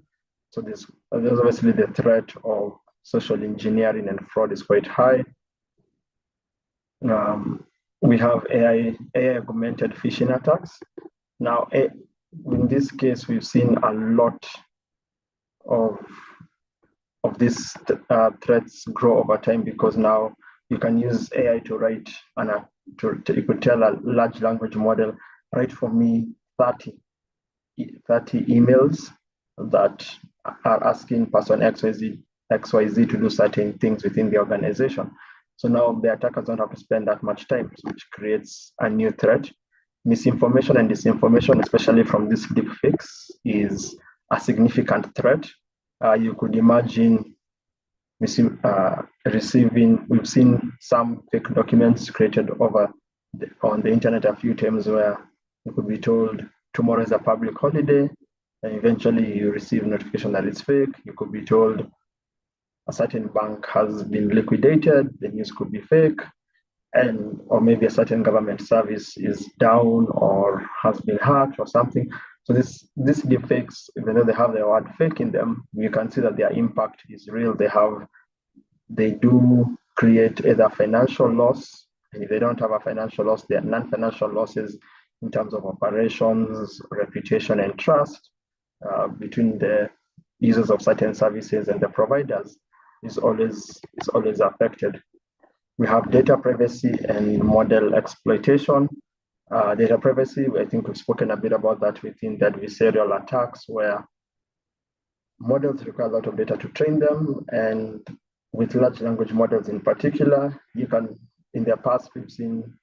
S2: So there's obviously the threat of social engineering and fraud is quite high. We have AI augmented phishing attacks. Now, in this case, we've seen a lot of these threats grow over time because now you can use AI to write and you could tell a large language model, write for me 30 emails that are asking person XYZ to do certain things within the organization. So now the attackers don't have to spend that much time, which creates a new threat. Misinformation and disinformation, especially from these deepfakes, is a significant threat. You could imagine receiving, we've seen some fake documents created on the internet a few times where you could be told tomorrow is a public holiday, and eventually you receive notification that it's fake. You could be told a certain bank has been liquidated, the news could be fake, or maybe a certain government service is down or has been hacked or something. So these deepfakes, even though they have the word fake in them, you can see that their impact is real. They do create either financial loss, and if they don't have a financial loss, they are non-financial losses in terms of operations, reputation, and trust between the users of certain services and the providers is always affected. We have data privacy and model exploitation. Data privacy, I think we've spoken a bit about that within the adversarial attacks, where models require a lot of data to train them, and with large language models in particular, in the past, we've seen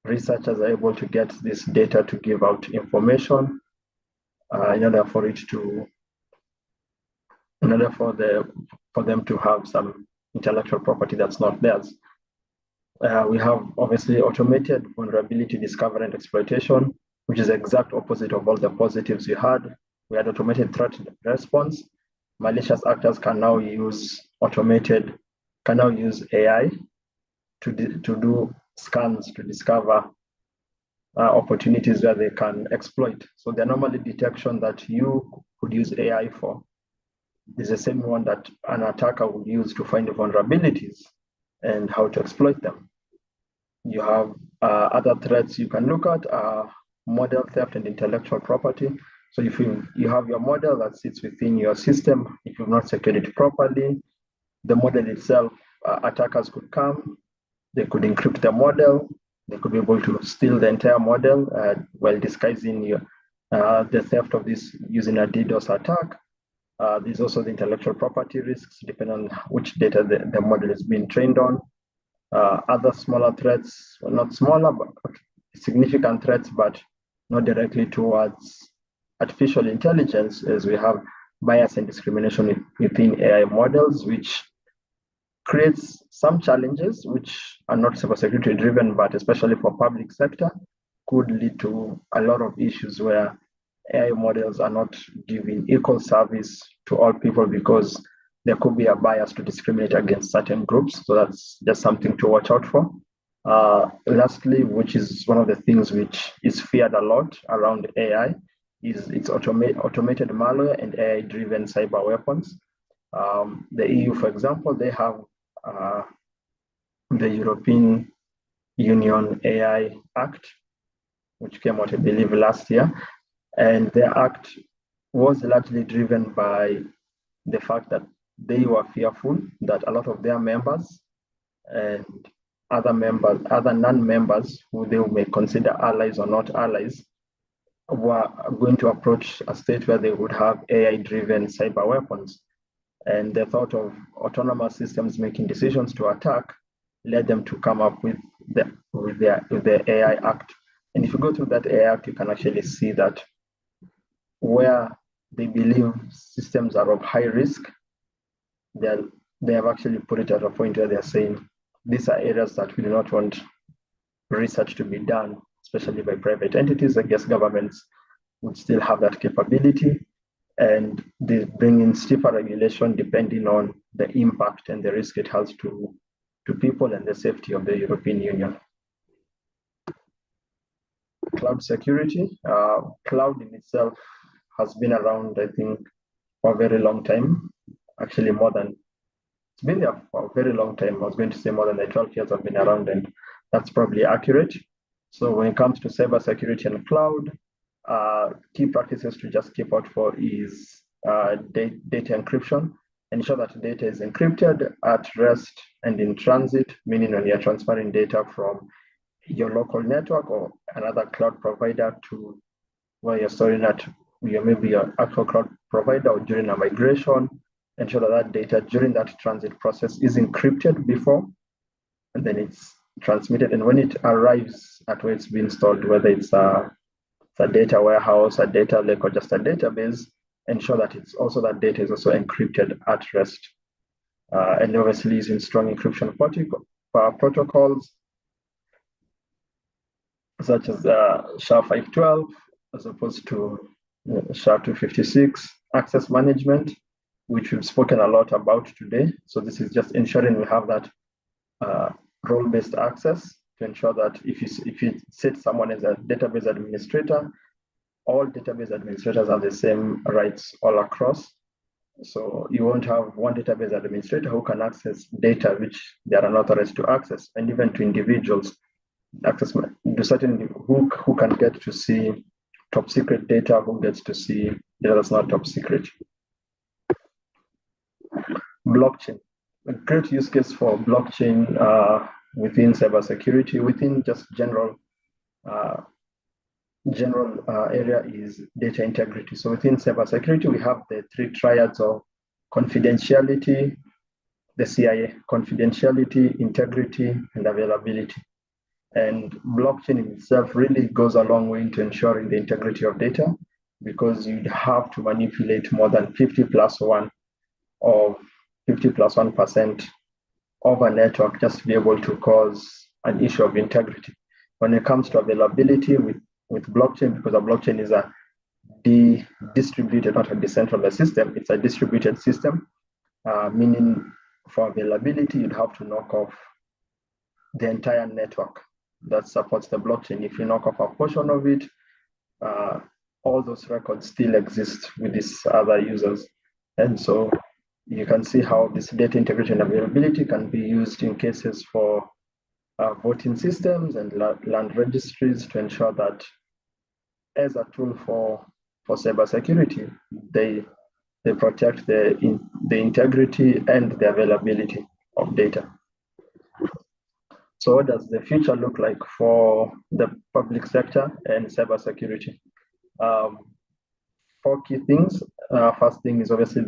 S2: researchers are able to get this data to give out information in order for them to have some intellectual property that's not theirs. We have obviously automated vulnerability discovery and exploitation, which is the exact opposite of all the positives we had. We had automated threat response. Malicious actors can now use AI to do scans to discover opportunities where they can exploit. So the anomaly detection that you could use AI for is the same one that an attacker would use to find the vulnerabilities and how to exploit them. You have other threats you can look at, model theft and intellectual property. So if you have your model that sits within your system, if you've not secured it properly, the model itself, attackers could come, they could encrypt the model, they could be able to steal the entire model while disguising the theft of this using a DDoS attack. There's also the intellectual property risks, depending on which data the model is being trained on. Other smaller threats, well, not smaller, but significant threats, but not directly towards artificial intelligence, as we have bias and discrimination within AI models, which creates some challenges which are not cybersecurity driven, but especially for public sector, could lead to a lot of issues where AI models are not giving equal service to all people because there could be a bias to discriminate against certain groups. So that's just something to watch out for. Lastly, which is one of the things which is feared a lot around AI, is its automated malware and AI-driven cyber weapons. The EU, for example, they have the European Union AI Act, which came out, I believe, last year. And the act was largely driven by the fact that they were fearful that a lot of their members and other non-members who they may consider allies or not allies were going to approach a state where they would have AI-driven cyber weapons. And the thought of autonomous systems making decisions to attack led them to come up with the AI Act. And if you go through that AI Act, you can actually see that where they believe systems are of high risk, they have actually put it at a point where they're saying these are areas that we do not want research to be done, especially by private entities. I guess governments would still have that capability, and they bring in stiffer regulation depending on the impact and the risk it has to to people and the safety of the European Union. Cloud security. Cloud in itself has been around, I think, for a very long time. Actually, it's been there for a very long time. I was going to say more than the 12 years have been around, and that's probably accurate. So when it comes to cybersecurity and cloud, key practices to just keep out for is data encryption. Ensure that data is encrypted at rest and in transit, meaning when you're transferring data from your local network or another cloud provider to where you're storing at maybe your actual cloud provider, or during a migration, ensure that data during that transit process is encrypted before, and then it's transmitted. And when it arrives at where it's been stored, whether it's a data warehouse, a data lake, or just a database, ensure that it's also that data is also encrypted at rest. And obviously using strong encryption protocols, such as SHA-512 as opposed to SHA-256, access management, which we've spoken a lot about today. So this is just ensuring we have that role-based access to ensure that if you set someone as a database administrator, all database administrators have the same rights all across. So you won't have one database administrator who can access data which they are unauthorized to access, and even to individuals access to certain who can get to see top secret data, who gets to see data that's not top secret. Blockchain, a great use case for blockchain within cybersecurity, within just general area is data integrity. So within cybersecurity, we have the three triads of confidentiality, the CIA, confidentiality, integrity, and availability. And blockchain in itself really goes a long way into ensuring the integrity of data, because you'd have to manipulate more than 50+1 of 50+1% of a network just to be able to cause an issue of integrity. When it comes to availability with blockchain, because a blockchain is a distributed, not a decentralized system, it's a distributed system, meaning for availability, you'd have to knock off the entire network that supports the blockchain. If you knock off a portion of it, all those records still exist with these other users. And so you can see how this data integrity and availability can be used in cases for voting systems and land registries to ensure that as a tool for cybersecurity, they protect the integrity and the availability of data. So what does the future look like for the public sector and cybersecurity? 4 key things. First thing is obviously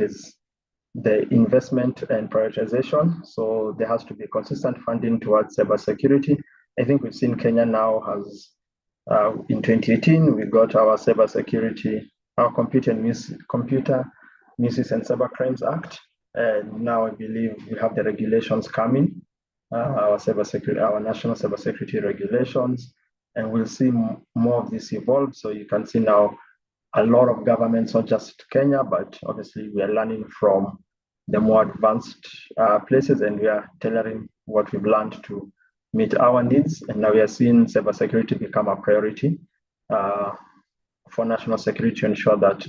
S2: the investment and prioritization. So there has to be consistent funding towards cybersecurity. I think we've seen Kenya now has, in 2018, we got our cybersecurity, our Computer Misuse and Cybercrimes Act. And now I believe we have the regulations coming, our national cybersecurity regulations, and we'll see more of this evolve. So you can see now a lot of governments, not just Kenya, but obviously we are learning from the more advanced places, and we are tailoring what we've learned to meet our needs. And now we are seeing cybersecurity become a priority for national security to ensure that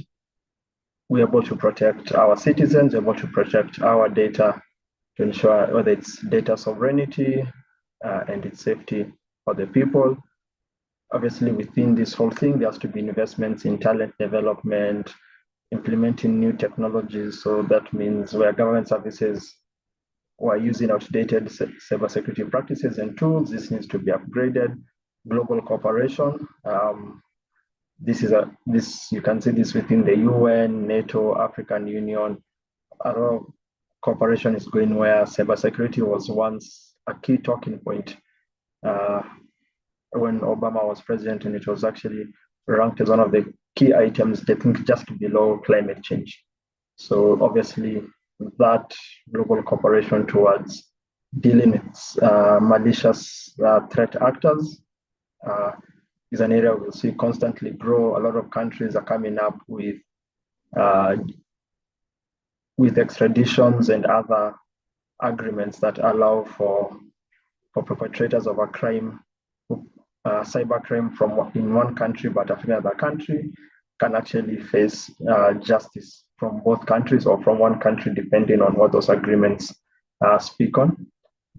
S2: we're able to protect our citizens, able to protect our data, to ensure whether it's data sovereignty and its safety for the people. Obviously, within this whole thing, there has to be investments in talent development, implementing new technologies. So that means where government services were using outdated cybersecurity practices and tools, this needs to be upgraded. Global cooperation. You can see this within the UN, NATO, African Union. A lot of cooperation is going where cybersecurity was once a key talking point when Obama was president, and it was actually ranked as one of the key items, I think, just below climate change. So obviously that global cooperation towards dealing with malicious threat actors is an area we'll see constantly grow. A lot of countries are coming up with extraditions and other agreements that allow for perpetrators of a crime, cybercrime from in one country but affecting another country, can actually face justice from both countries or from one country, depending on what those agreements speak on.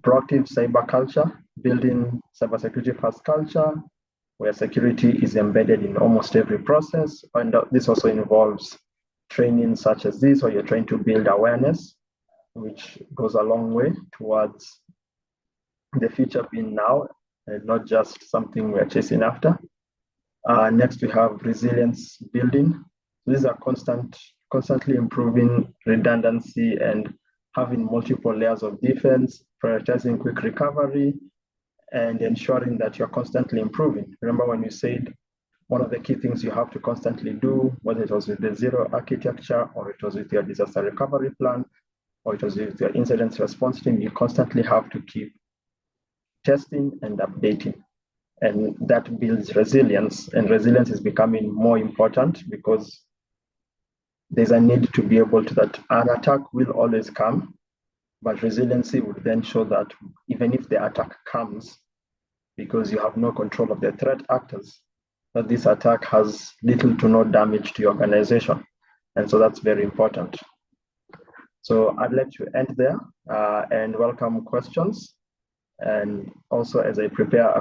S2: Proactive cyber culture, building cybersecurity first culture, where security is embedded in almost every process. And this also involves training such as this, or you're trying to build awareness, which goes a long way towards the future being now and not just something we're chasing after. Next, we have resilience building. These are constantly improving redundancy and having multiple layers of defense, prioritizing quick recovery, and ensuring that you're constantly improving. Remember when you said one of the key things you have to constantly do, whether it was with the zero architecture, or it was with your disaster recovery plan, or it was with your incident response team, you constantly have to keep testing and updating. And that builds resilience, and resilience is becoming more important because there's a need to be able to, that an attack will always come, but resiliency would then show that even if the attack comes, because you have no control of the threat actors, that this attack has little to no damage to your organization. And so that's very important. So I'd like to end there and welcome questions. And also, as I prepare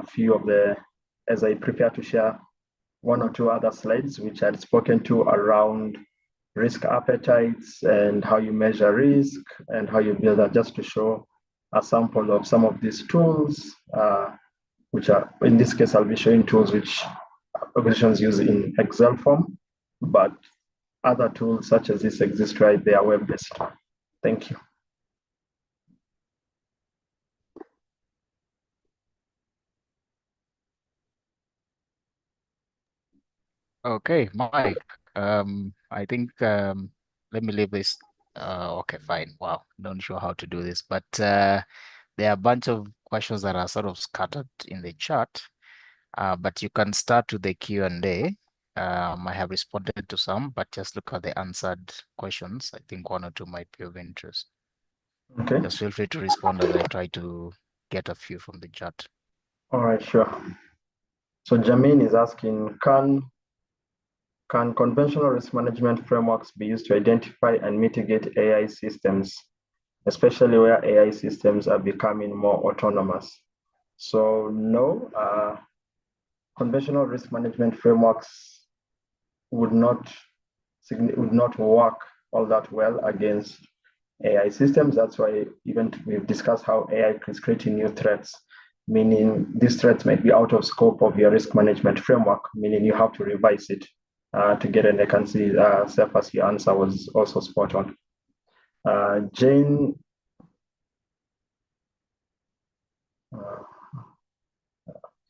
S2: to share one or two other slides, which I'd spoken to around risk appetites and how you measure risk and how you build that, just to show a sample of some of these tools, which are, in this case, I'll be showing tools which organizations use in Excel form, but other tools such as this exist right there, web-based. Thank you.
S1: Okay, Mike. I think let me leave this. Okay, fine. Wow, not sure how to do this, but there are a bunch of questions that are sort of scattered in the chat. But you can start with the Q&A. I have responded to some, but just look at the answered questions. I think one or two might be of interest.
S2: Okay.
S1: Just feel free to respond as I try to get a few from the chat.
S2: All right, sure. So Jamin is asking, can conventional risk management frameworks be used to identify and mitigate AI systems, especially where AI systems are becoming more autonomous? So no, conventional risk management frameworks would not work all that well against AI systems. That's why even we've discussed how AI is creating new threats, meaning these threats might be out of scope of your risk management framework, meaning you have to revise it to get an. I can see Cephas, your answer was also spot on. Jane,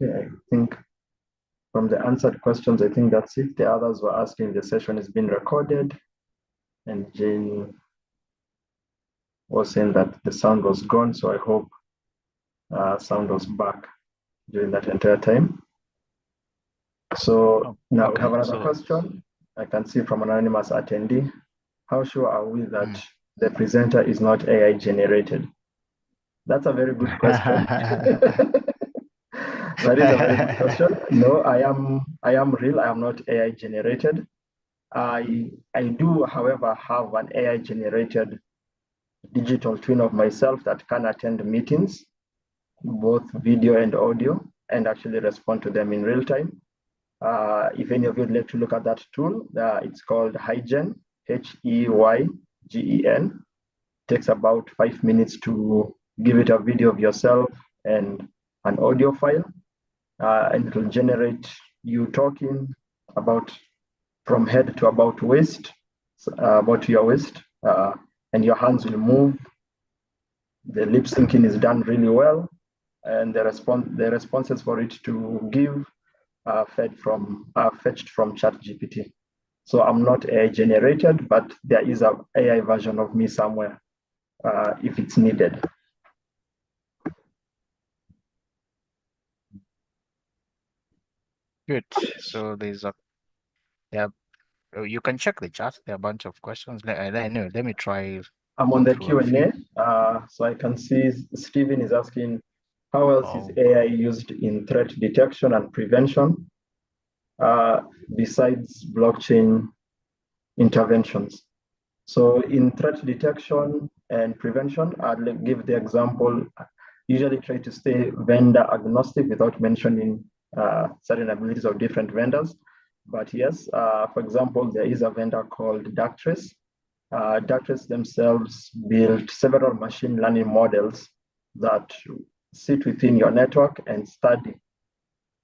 S2: yeah, I think from the answered questions, I think that's it. The others were asking, the session is being recorded, and Jane was saying that the sound was gone, so I hope sound was back during that entire time. So now we have another question. I can see from an anonymous attendee. How sure are we that the presenter is not AI generated? That's a very good question. That is a very good question. No, I am real. I am not AI generated. I do, however, have an AI generated digital twin of myself that can attend meetings, both video and audio, and actually respond to them in real time. If any of you would like to look at that tool, it's called Hygen, Heygen. It takes about 5 minutes to give it a video of yourself and an audio file, and it will generate you talking about from head to about waist, about your waist, and your hands will move. The lip syncing is done really well, and the responses for it to give fetched from ChatGPT. So I'm not AI generated, but there is an AI version of me somewhere if it's needed.
S1: Good. So there's a, yeah, you can check the chat. There are a bunch of questions. Let me try
S2: I'm
S1: go
S2: on the
S1: through a few.
S2: Q&A. So I can see Stephen is asking, how else is
S1: Oh,
S2: AI used in threat detection and prevention besides blockchain interventions? So in threat detection and prevention, I'll give the example, usually try to stay vendor agnostic without mentioning certain abilities of different vendors. But yes, for example, there is a vendor called Darktrace. Darktrace themselves built several machine learning models that sit within your network and study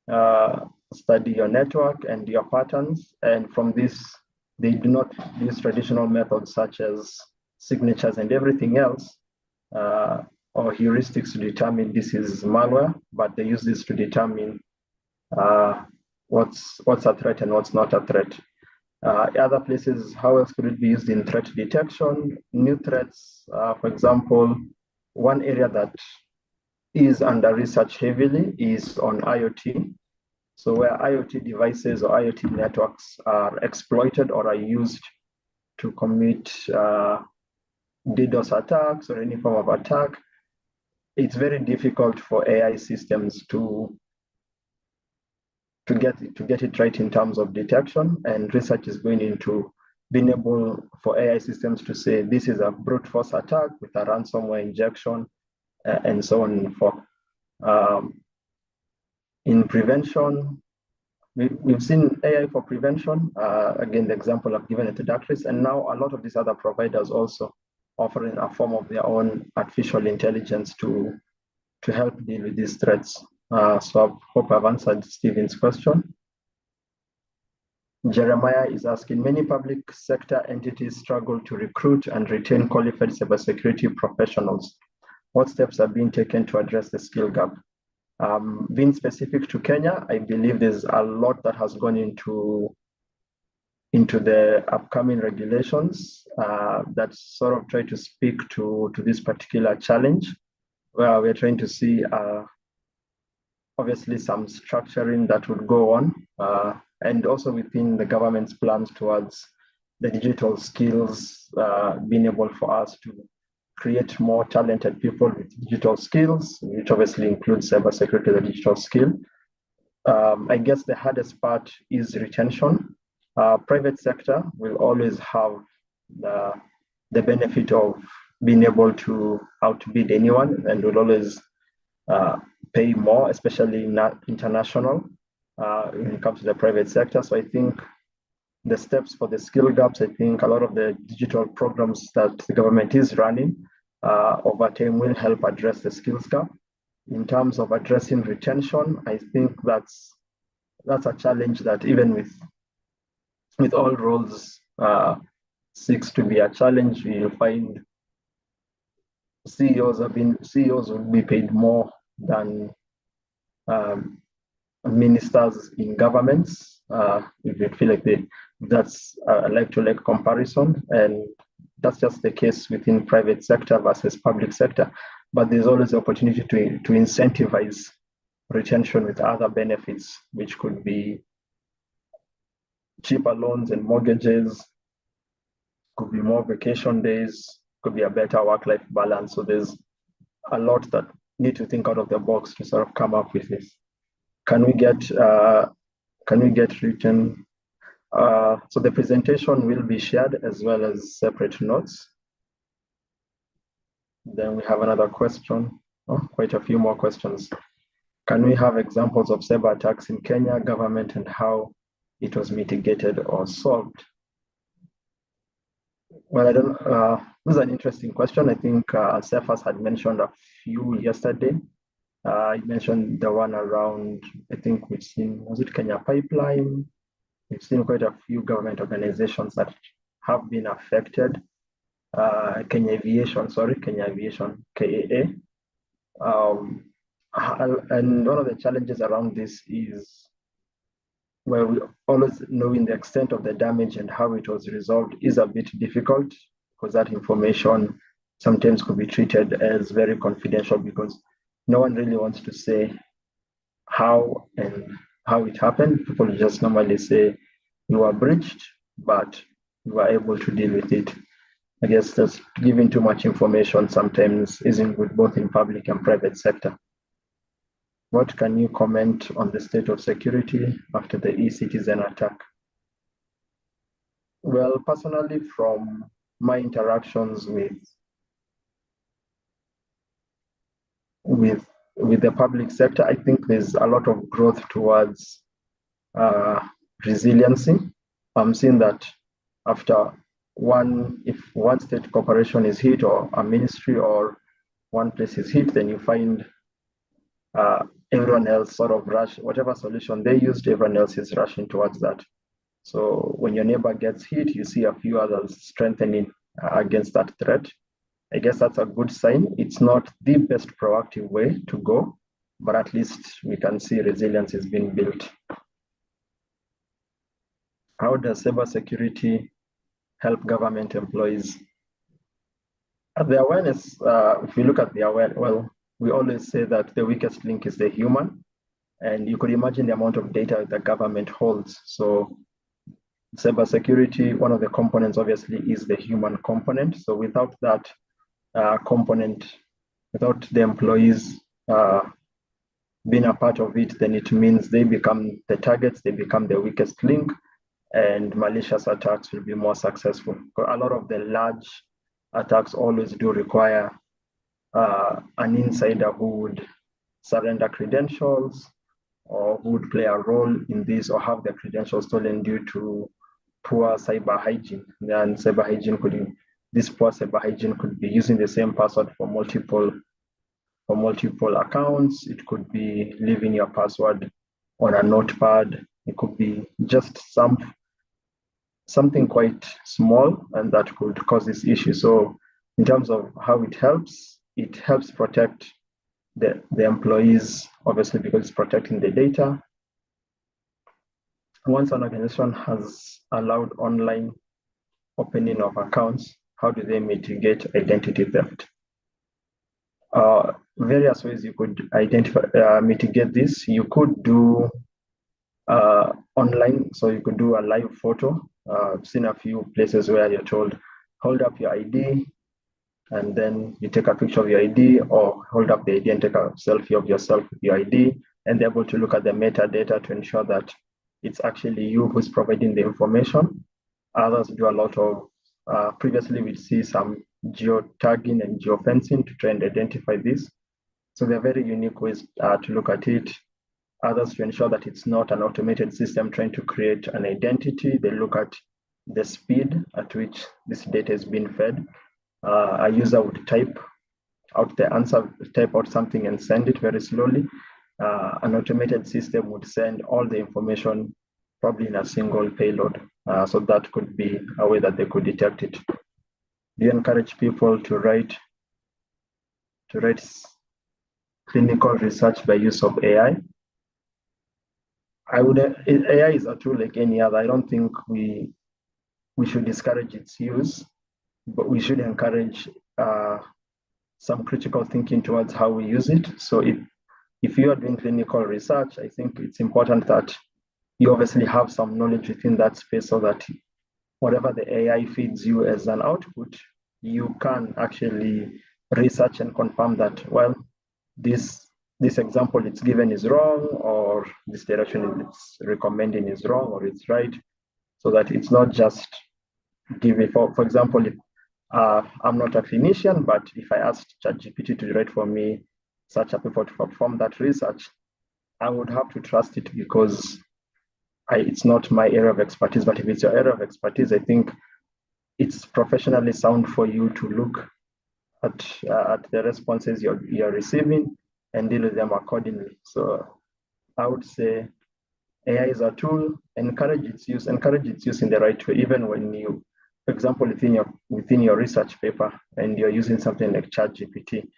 S2: your network and your patterns. And from this, they do not use traditional methods such as signatures and everything else, or heuristics to determine this is malware, but they use this to determine what's a threat and what's not a threat. Other places, how else could it be used in threat detection? New threats, for example, one area that is under research heavily is on IoT. So where IoT devices or IoT networks are exploited or are used to commit DDoS attacks or any form of attack, it's very difficult for AI systems to get it right in terms of detection. And research is going into being able for AI systems to say this is a brute force attack with a ransomware injection and so on and forth. In prevention, we've seen AI for prevention. Again, the example I've given at the Darktrace, and now a lot of these other providers also offering a form of their own artificial intelligence to help deal with these threats. So I hope I've answered Stephen's question. Jeremiah is asking, many public sector entities struggle to recruit and retain qualified cybersecurity professionals. What steps are being taken to address the skill gap? Being specific to Kenya, I believe there's a lot that has gone into the upcoming regulations that sort of try to speak to this particular challenge, where we're trying to see obviously some structuring that would go on, and also within the government's plans towards the digital skills, being able for us to create more talented people with digital skills, which obviously includes cybersecurity, the digital skill. I guess the hardest part is retention. Private sector will always have the benefit of being able to outbid anyone and will always pay more, especially not international when it comes to the private sector. So I think the steps for the skill gaps, I think a lot of the digital programs that the government is running over time will help address the skills gap. In terms of addressing retention, I think that's a challenge that even with all roles seeks to be a challenge. You'll find CEOs will be paid more than ministers in governments. If you feel like that's a like-to-like comparison, and that's just the case within private sector versus public sector. But there's always the opportunity to incentivize retention with other benefits, which could be cheaper loans and mortgages, could be more vacation days, could be a better work-life balance. So there's a lot that need to think out of the box to sort of come up with this. Can we get written? So the presentation will be shared as well as separate notes. Then we have another question, quite a few more questions. Can we have examples of cyber attacks in Kenya government and how it was mitigated or solved? Well, I don't. This is an interesting question. I think Cephas had mentioned a few yesterday. You mentioned the one around, I think we've seen, was it Kenya Pipeline? We've seen quite a few government organizations that have been affected. Kenya Aviation, KAA. And one of the challenges around this is where we always knowing the extent of the damage and how it was resolved is a bit difficult, because that information sometimes could be treated as very confidential, because no one really wants to say how it happened. People just normally say you were breached, but you were able to deal with it. I guess just giving too much information sometimes isn't good, both in public and private sector. What can you comment on the state of security after the e-citizen attack? Well, personally, from my interactions with the public sector, I think there's a lot of growth towards resiliency. I'm seeing that after if one state corporation is hit, or a ministry or one place is hit, then you find everyone else sort of rush, whatever solution they used, everyone else is rushing towards that. So when your neighbor gets hit, you see a few others strengthening against that threat. I guess that's a good sign. It's not the best proactive way to go, but at least we can see resilience is being built. How does cybersecurity help government employees? The awareness, if you look at the awareness, well, we always say that the weakest link is the human, and you could imagine the amount of data the government holds. So cybersecurity, one of the components obviously is the human component. So without that component, without the employees being a part of it, then it means they become the targets, they become the weakest link, and malicious attacks will be more successful. A lot of the large attacks always do require an insider who would surrender credentials, or who would play a role in this, or have their credentials stolen due to poor cyber hygiene. Then this poor cyber hygiene could be using the same password for multiple accounts. It could be leaving your password on a notepad. It could be just something quite small, and that could cause this issue. So in terms of how it helps protect the employees, obviously, because it's protecting the data. Once an organization has allowed online opening of accounts, how do they mitigate identity theft? Various ways you could mitigate this. You could do online, so you could do a live photo. I've seen a few places where you're told, hold up your ID, and then you take a picture of your ID, or hold up the ID and take a selfie of yourself with your ID, and they're able to look at the metadata to ensure that it's actually you who's providing the information. Others do a lot of, previously we'd see some geotagging and geofencing to try and identify this. So they're very unique ways to look at it. Others to ensure that it's not an automated system trying to create an identity. They look at the speed at which this data is being fed. A user would type out the answer, type out something and send it very slowly. An automated system would send all the information probably in a single payload. So that could be a way that they could detect it. Do you encourage people to write clinical research by use of AI? AI is a tool like any other. I don't think we should discourage its use, but we should encourage some critical thinking towards how we use it. So if you are doing clinical research, I think it's important that you obviously have some knowledge within that space, so that whatever the AI feeds you as an output, you can actually research and confirm that, well, this example it's given is wrong, or this direction it's recommending is wrong, or it's right, so that it's not just giving. For example, if I'm not a clinician, but if I asked ChatGPT to write for me such a paper to perform that research, I would have to trust it, because it's not my area of expertise. But if it's your area of expertise, I think it's professionally sound for you to look at the responses you're receiving and deal with them accordingly. So I would say AI is a tool. Encourage its use in the right way. Even when you, for example, within your research paper, and you're using something like ChatGPT,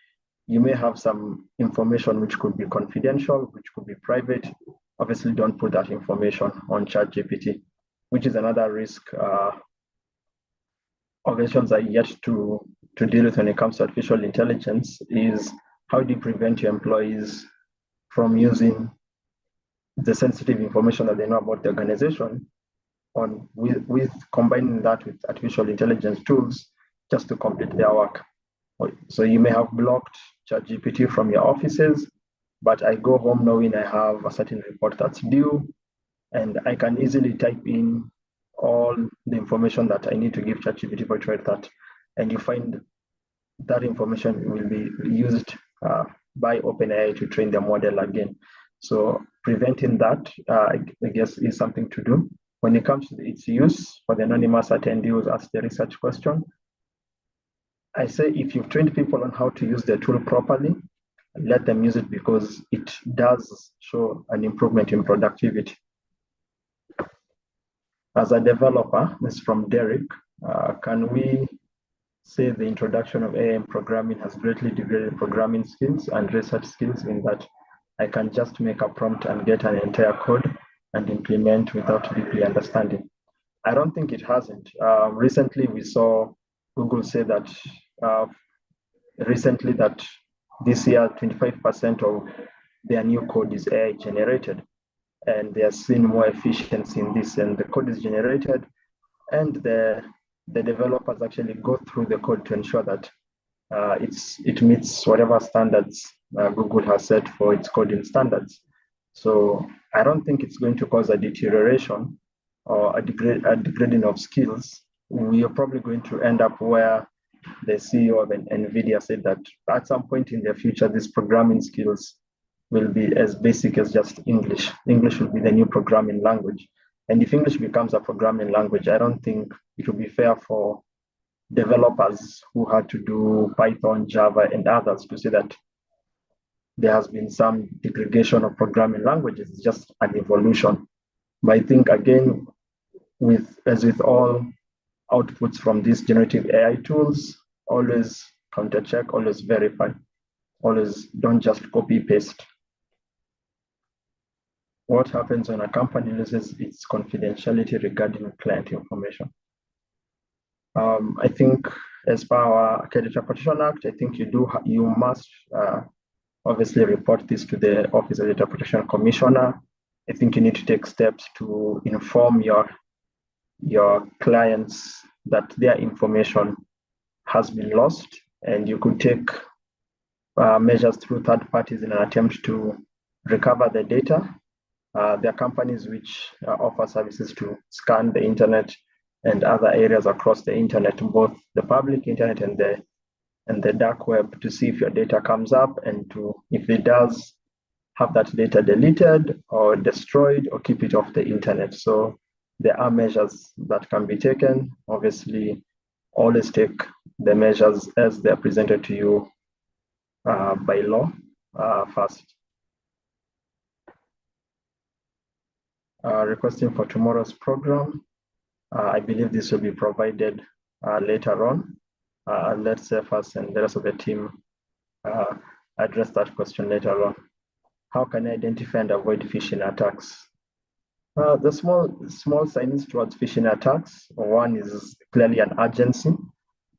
S2: you may have some information which could be confidential, which could be private. Obviously, don't put that information on ChatGPT, which is another risk organizations are yet to deal with when it comes to artificial intelligence. Is how do you prevent your employees from using the sensitive information that they know about the organization with combining that with artificial intelligence tools just to complete their work. So you may have blocked ChatGPT from your offices, but I go home knowing I have a certain report that's due, and I can easily type in all the information that I need to give ChatGPT for it to write that. And you find that information will be used by OpenAI to train the model again. So preventing that, I guess, is something to do. When it comes to its use, for the anonymous attendee who's asked the research question, I say if you've trained people on how to use the tool properly, let them use it because it does show an improvement in productivity. As a developer, this is from Derek, can we say the introduction of AI in programming has greatly degraded programming skills and research skills in that I can just make a prompt and get an entire code and implement without deeply understanding? I don't think it hasn't. Recently, we saw Google say that this year, 25% of their new code is AI generated, and they are seeing more efficiency in this. And the code is generated, and the developers actually go through the code to ensure that it meets whatever standards Google has set for its coding standards. So I don't think it's going to cause a deterioration or a degrading of skills. We are probably going to end up where the CEO of NVIDIA said that at some point in the future, these programming skills will be as basic as just English. English will be the new programming language. And if English becomes a programming language, I don't think it will be fair for developers who had to do Python, Java, and others to say that there has been some degradation of programming languages. It's just an evolution. But I think, again, as with all outputs from these generative AI tools, always counter check, always verify, always don't just copy paste. What happens when a company loses its confidentiality regarding client information? I think as per our Data Protection Act, I think you must obviously report this to the Office of Data Protection Commissioner. I think you need to take steps to inform your clients that their information has been lost, and you could take measures through third parties in an attempt to recover the data. There are companies which offer services to scan the internet and other areas across the internet, both the public internet and the dark web, to see if your data comes up and if it does, have that data deleted or destroyed or keep it off the internet. So there are measures that can be taken. Obviously, always take the measures as they're presented to you by law first. Requesting for tomorrow's program. I believe this will be provided later on. Let Cephas and the rest of the team address that question later on. How can I identify and avoid phishing attacks? The small signs towards phishing attacks. One is clearly an urgency.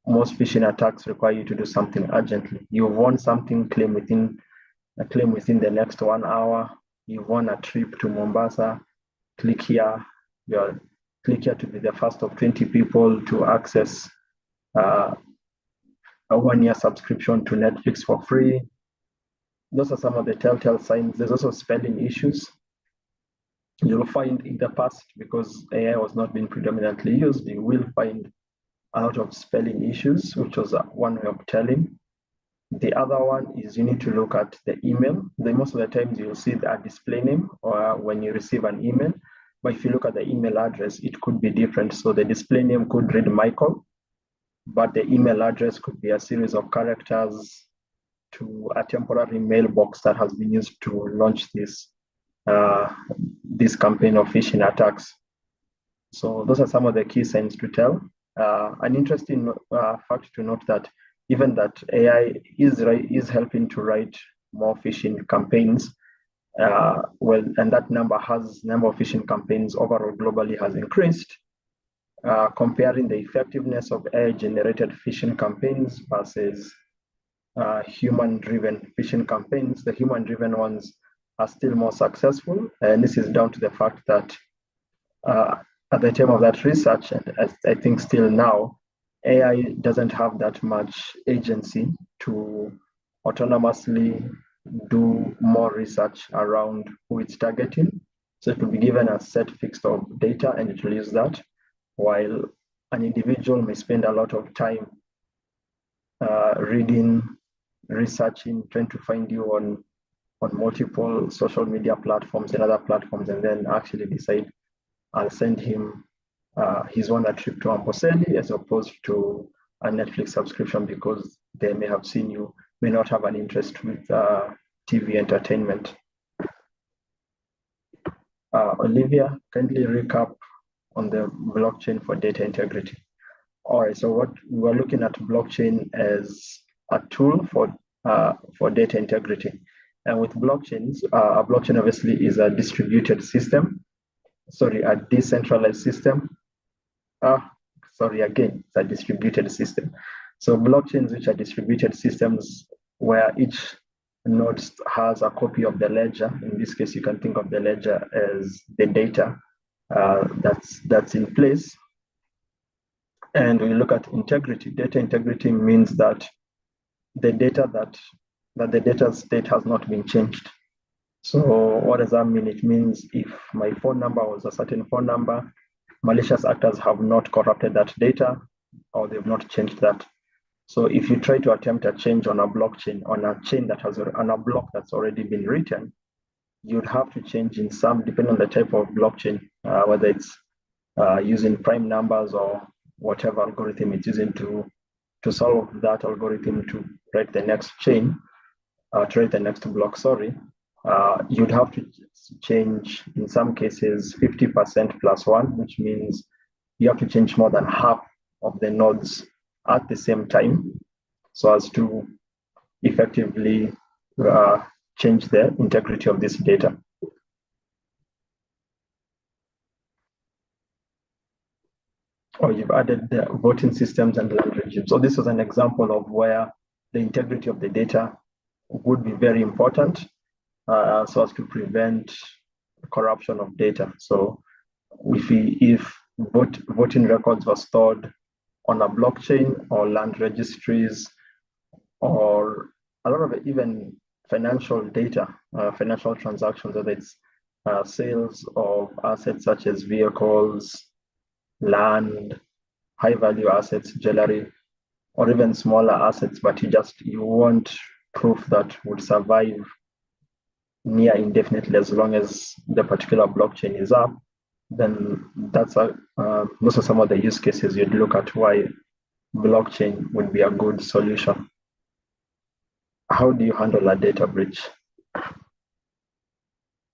S2: Most phishing attacks require you to do something urgently. You want something, claim within the next 1 hour. You want a trip to Mombasa. Click here. Click here to be the first of 20 people to access a 1-year subscription to Netflix for free. Those are some of the telltale signs. There's also spelling issues. You'll find in the past, because AI was not being predominantly used, you will find a lot of spelling issues, which was one way of telling. The other one is you need to look at the email. Most of the times you'll see a display name or when you receive an email. But if you look at the email address, it could be different. So the display name could read Michael, but the email address could be a series of characters to a temporary mailbox that has been used to launch this campaign of phishing attacks. So those are some of the key signs to tell. An interesting fact to note that even that AI is helping to write more phishing campaigns, and that number of phishing campaigns overall globally has increased. Comparing the effectiveness of AI-generated phishing campaigns versus human-driven phishing campaigns, the human-driven ones are still more successful, and this is down to the fact that at the time of that research, and I think still now, AI doesn't have that much agency to autonomously do more research around who it's targeting. So it will be given a set fixed of data and it will use that, while an individual may spend a lot of time reading, researching, trying to find you on multiple social media platforms and other platforms, and then actually decide I'll send him his one trip to Amboseli as opposed to a Netflix subscription because they may have seen you, may not have an interest with TV entertainment. Olivia, kindly recap on the blockchain for data integrity. All right, so what we're looking at blockchain as a tool for data integrity. And with blockchains, a blockchain obviously is a distributed system, a decentralized system. It's a distributed system. So blockchains, which are distributed systems where each node has a copy of the ledger. In this case, you can think of the ledger as the data that's in place. And we look at integrity. Data integrity means that the data that the data state has not been changed. So what does that mean? It means if my phone number was a certain phone number, malicious actors have not corrupted that data or they've not changed that. So if you try to attempt a change on a blockchain, on a chain that has on a block that's already been written, you'd have to change in some, depending on the type of blockchain, whether it's using prime numbers or whatever algorithm it's using to solve that algorithm to write the next chain, to write the next block, you'd have to change, in some cases, 50% plus one, which means you have to change more than half of the nodes at the same time so as to effectively change the integrity of this data. Or you've added the voting systems and land regimes. So this was an example of where the integrity of the data would be very important so as to prevent corruption of data. So if voting records were stored on a blockchain or land registries or a lot of even financial data, financial transactions, whether it's sales of assets such as vehicles, land, high value assets, jewelry, or even smaller assets, but you want proof that would survive near indefinitely as long as the particular blockchain is up, then those are some of the use cases you'd look at why blockchain would be a good solution. How do you handle a data breach?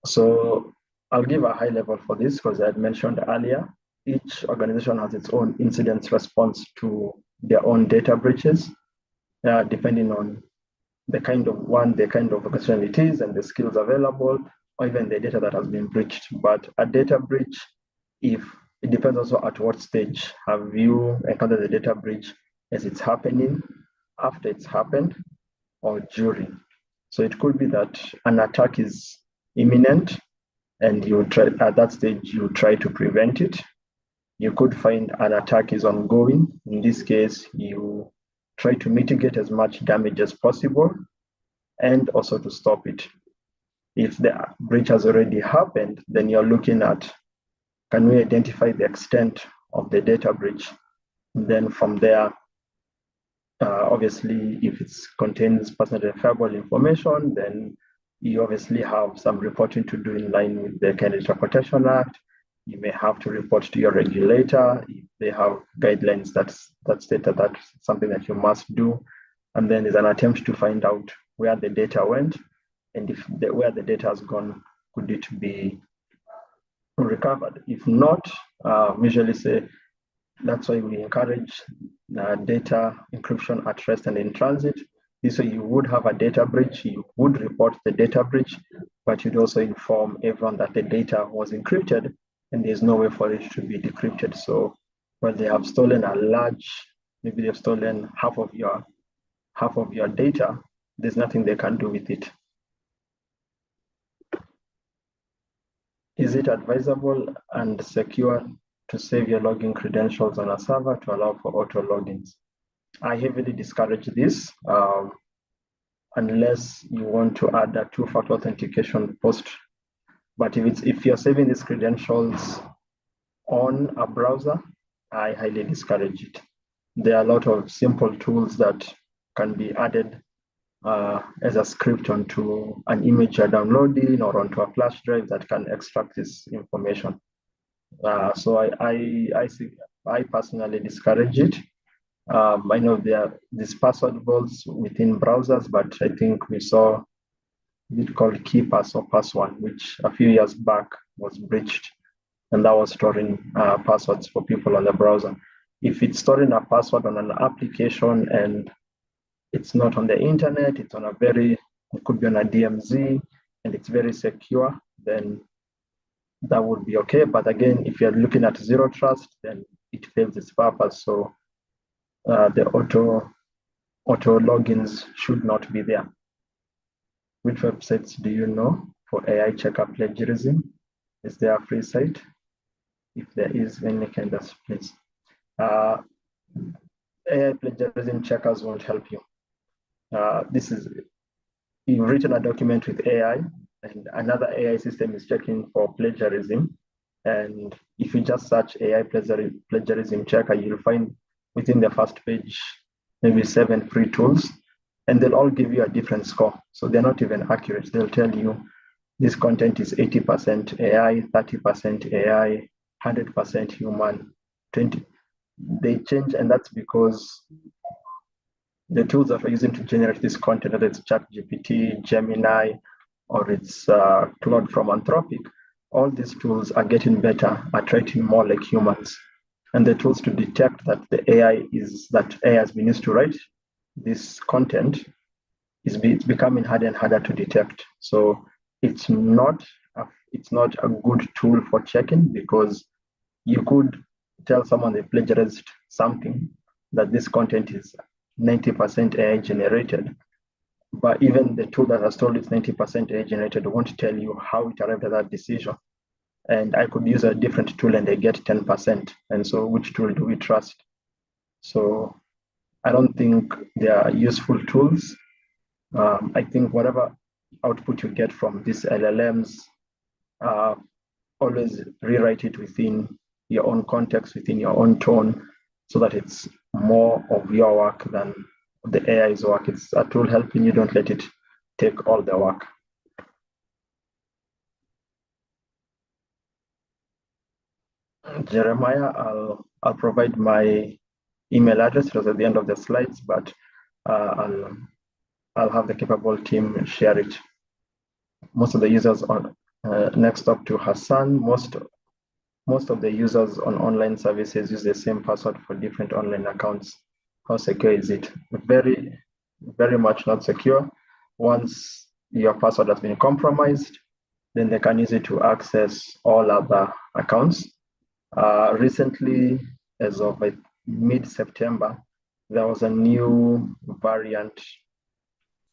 S2: So I'll give a high level for this because I had mentioned earlier, each organization has its own incident response to their own data breaches, depending on the kind of organization it is and the skills available, or even the data that has been breached. But a data breach, it depends also at what stage. Have you encountered the data breach as it's happening, after it's happened, or during? So it could be that an attack is imminent and at that stage you try to prevent it. You could find an attack is ongoing. In this case, you try to mitigate as much damage as possible and also to stop it. If the breach has already happened, then you're looking at, can we identify the extent of the data breach? And then from there, obviously, if it contains personally identifiable information, then you obviously have some reporting to do in line with the Kennedy Data Protection Act. You may have to report to your regulator if they have guidelines that state that that's something that you must do. And then there's an attempt to find out where the data went, and where the data has gone, could it be recovered? If not, we usually say that's why we encourage data encryption at rest and in transit. This way you would have a data breach, you would report the data breach, but you'd also inform everyone that the data was encrypted and there's no way for it to be decrypted. So when they have stolen maybe they've stolen half of your data, there's nothing they can do with it. Is it advisable and secure to save your login credentials on a server to allow for auto logins. I heavily discourage this unless you want to add a two-factor authentication post. But if you're saving these credentials on a browser, I highly discourage it. There are a lot of simple tools that can be added as a script onto an image you're downloading or onto a flash drive that can extract this information. So I personally discourage it. I know there are these password vaults within browsers, but I think we saw it called KeePass or Pass1, which a few years back was breached, and that was storing passwords for people on the browser. If it's storing a password on an application and it's not on the internet, it could be on a DMZ, and it's very secure, then that would be okay. But again, if you're looking at zero trust, then it fails its purpose. So the auto logins should not be there. Which websites do you know for AI checker plagiarism? Is there a free site? If there is, any kind of please. AI plagiarism checkers won't help you. You've written a document with AI, and another AI system is checking for plagiarism. And if you just search AI plagiarism checker, you'll find within the first page maybe 7 free tools, and they'll all give you a different score. So they're not even accurate. They'll tell you this content is 80% AI, 30% AI, 100% human, 20. They change, and that's because the tools that we're using to generate this content, whether it's ChatGPT, Gemini, or it's Claude from Anthropic, all these tools are getting better at writing more like humans. And the tools to detect that AI has been used to write this content it's becoming harder and harder to detect. So it's not a good tool for checking, because you could tell someone they plagiarized something, that this content is 90% AI generated, but even the tool that has told it's 90% AI generated won't tell you how it arrived at that decision. And I could use a different tool and I get 10%. And so which tool do we trust? So I don't think they are useful tools. I think whatever output you get from these LLMs, always rewrite it within your own context, within your own tone, so that it's more of your work than the AI's work. It's a tool helping you. Don't let it take all the work. Jeremiah, I'll provide my email address. It was at the end of the slides, but I'll have the Capabuil team share it. Most of the users on next up to Hassan, most of the users on online services use the same password for different online accounts. How secure is it? Very, very much not secure. Once your password has been compromised, then they can use it to access all other accounts. Recently, as of mid-September, there was a new variant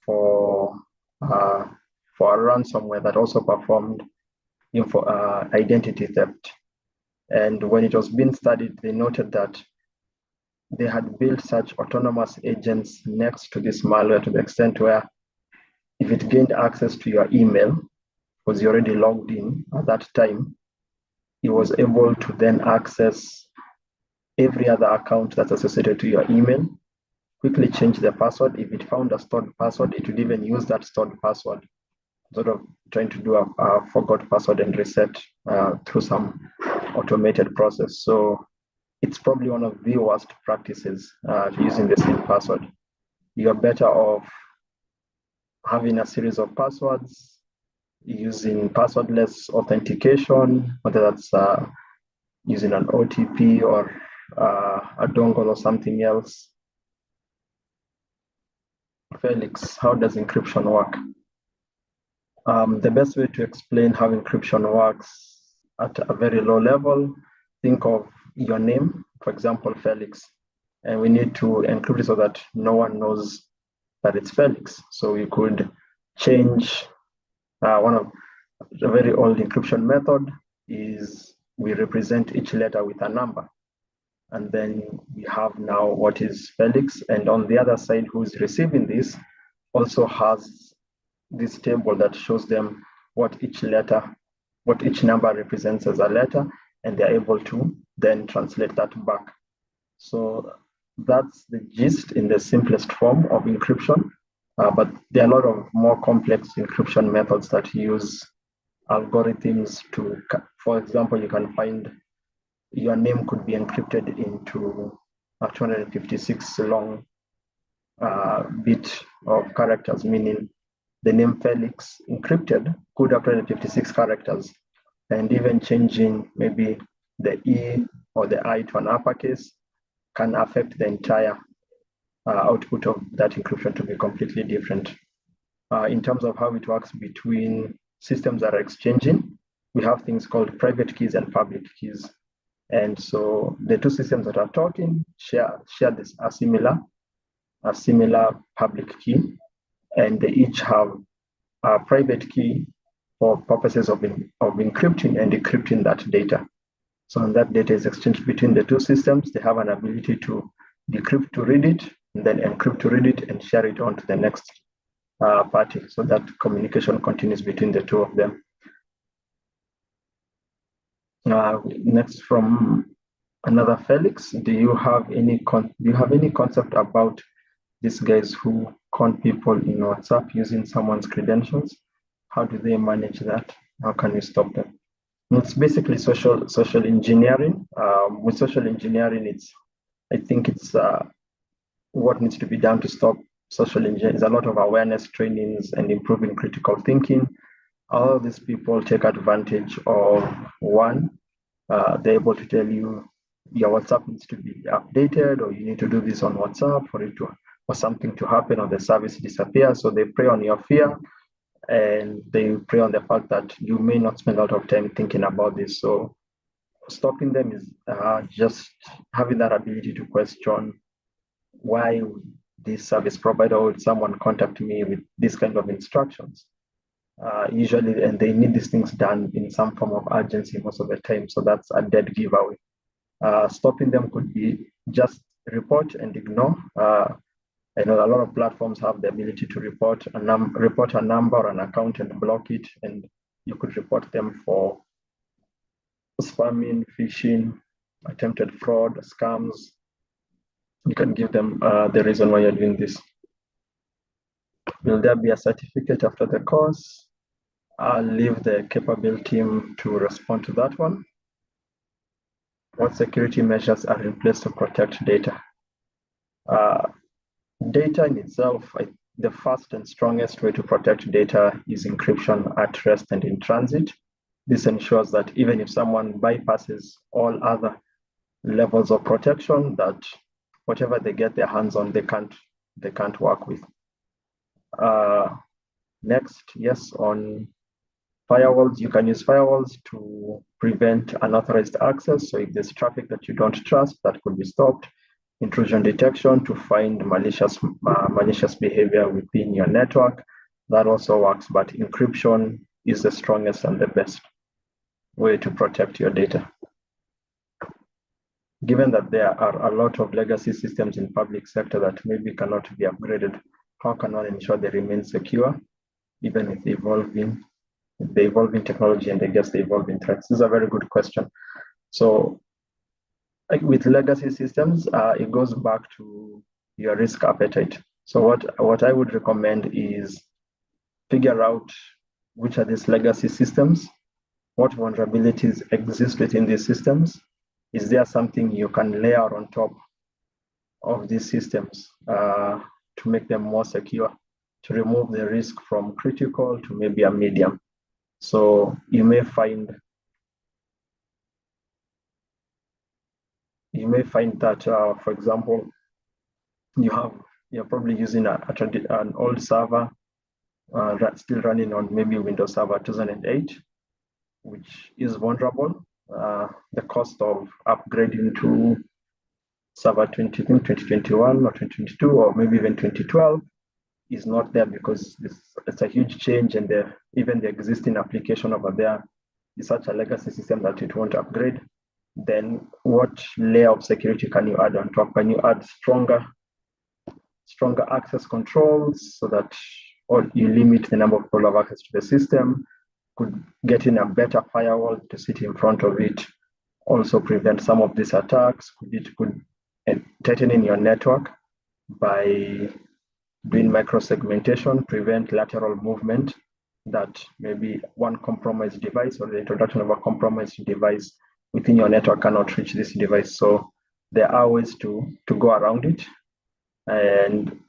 S2: for a ransomware that also performed identity theft. And when it was being studied, they noted that they had built such autonomous agents next to this malware to the extent where if it gained access to your email, because you're already logged in at that time, it was able to then access every other account that's associated to your email, quickly change the password. If it found a stored password, it would even use that stored password, sort of trying to do a forgot password and reset through some automated process. So it's probably one of the worst practices using the same password. You're better off having a series of passwords, using passwordless authentication, whether that's using an OTP or a dongle or something else. Felix, how does encryption work? The best way to explain how encryption works at a very low level, think of your name, for example, Felix, and we need to encrypt it so that no one knows that it's Felix. So we could change one of the very old encryption method is we represent each letter with a number. And then we have now what is Felix. And on the other side, who's receiving this also has this table that shows them what each number represents as a letter, and they're able to then translate that back. So that's the gist in the simplest form of encryption. But there are a lot of more complex encryption methods that use algorithms to, for example, you can find your name could be encrypted into a 256 long bit of characters, meaning the name Felix encrypted could have 256 characters, and even changing maybe the E or the I to an uppercase can affect the entire output of that encryption to be completely different. In terms of how it works between systems that are exchanging, we have things called private keys and public keys. And so the two systems that are talking share this a similar public key, and they each have a private key for purposes of encrypting and decrypting that data. So when that data is exchanged between the two systems, they have an ability to decrypt to read it, and then encrypt to read it and share it on to the next party. So that communication continues between the two of them. Next, from another Felix, do you have any concept about these guys who con people in WhatsApp using someone's credentials? How do they manage that? How can we stop them? It's basically social engineering. With social engineering, I think it's what needs to be done to stop social engineering is a lot of awareness trainings and improving critical thinking. All of these people take advantage of one. They're able to tell you your WhatsApp needs to be updated, or you need to do this on WhatsApp for something to happen or the service disappears. So they prey on your fear, and they prey on the fact that you may not spend a lot of time thinking about this. So stopping them is just having that ability to question why would this service provider or someone contact me with this kind of instructions. Usually, and they need these things done in some form of urgency most of the time. So that's a dead giveaway. Stopping them could be just report and ignore. I know a lot of platforms have the ability to report a number or an account and block it, and you could report them for spamming, phishing, attempted fraud, scams. You can give them the reason why you're doing this. Will there be a certificate after the course? I'll leave the Capabuil team to respond to that one. What security measures are in place to protect data? Data in itself, the first and strongest way to protect data is encryption at rest and in transit. This ensures that even if someone bypasses all other levels of protection, that whatever they get their hands on, they can't work with. Next, yes, on firewalls, you can use firewalls to prevent unauthorized access. So if there's traffic that you don't trust, that could be stopped. Intrusion detection to find malicious behavior within your network. That also works, but encryption is the strongest and the best way to protect your data. Given that there are a lot of legacy systems in public sector that maybe cannot be upgraded, how can one ensure they remain secure, even with the evolving technology and the evolving threats? This is a very good question. So with legacy systems, it goes back to your risk appetite. So what I would recommend is figure out which are these legacy systems, what vulnerabilities exist within these systems. Is there something you can layer on top of these systems to make them more secure, to remove the risk from critical to maybe a medium? So you may find that, for example, you're probably using an old server still running on maybe Windows Server 2008, which is vulnerable. The cost of upgrading to Server 2021 or 2022 or maybe even 2012 is not there because it's a huge change, and even the existing application over there is such a legacy system that it won't upgrade, then what layer of security can you add on top? Can you add stronger access controls so that, or you limit the number of people who have access to the system? Could get in a better firewall to sit in front of it, also prevent some of these attacks. It could tighten in your network by doing micro-segmentation, prevent lateral movement, that maybe one compromised device or the introduction of a compromised device within your network cannot reach this device. So there are ways to go around it, and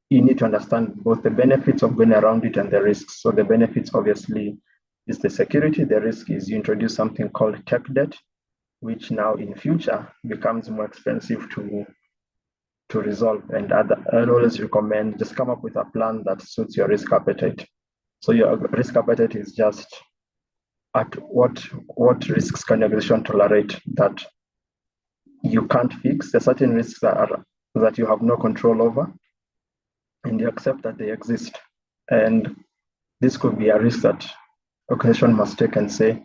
S2: you need to understand both the benefits of going around it and the risks. So the benefits obviously is the security. The risk is you introduce something called tech debt, which now in future becomes more expensive to resolve. And I'd always recommend just come up with a plan that suits your risk appetite. So your risk appetite is just at what risks can your organization tolerate that you can't fix. There are certain risks that you have no control over, and you accept that they exist. And this could be a risk that organization must take and say,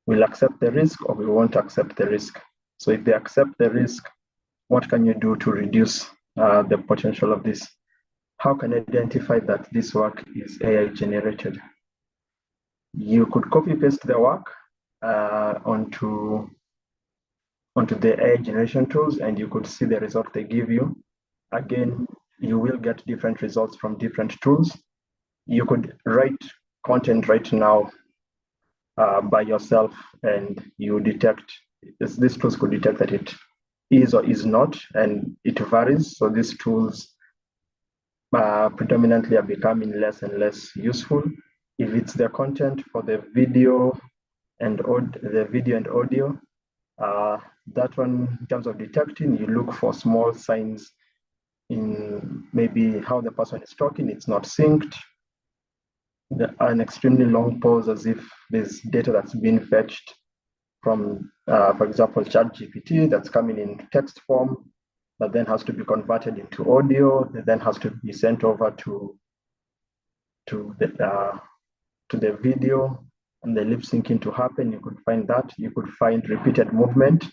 S2: we'll accept the risk or we won't accept the risk. So if they accept the risk, what can you do to reduce the potential of this? How can you identify that this work is AI generated? You could copy paste the work onto the AI generation tools, and you could see the result they give you. Again, you will get different results from different tools. You could write content right now by yourself, and you detect, these tools could detect that it is or is not, and it varies. So these tools predominantly are becoming less and less useful. If it's the content for the video and audio, that one, in terms of detecting, you look for small signs in maybe how the person is talking, it's not synced, an extremely long pause as if there's data that's being fetched from, for example, ChatGPT that's coming in text form, that then has to be converted into audio, that then has to be sent over to the video, and the lip syncing to happen. You could find that. You could find repeated movement.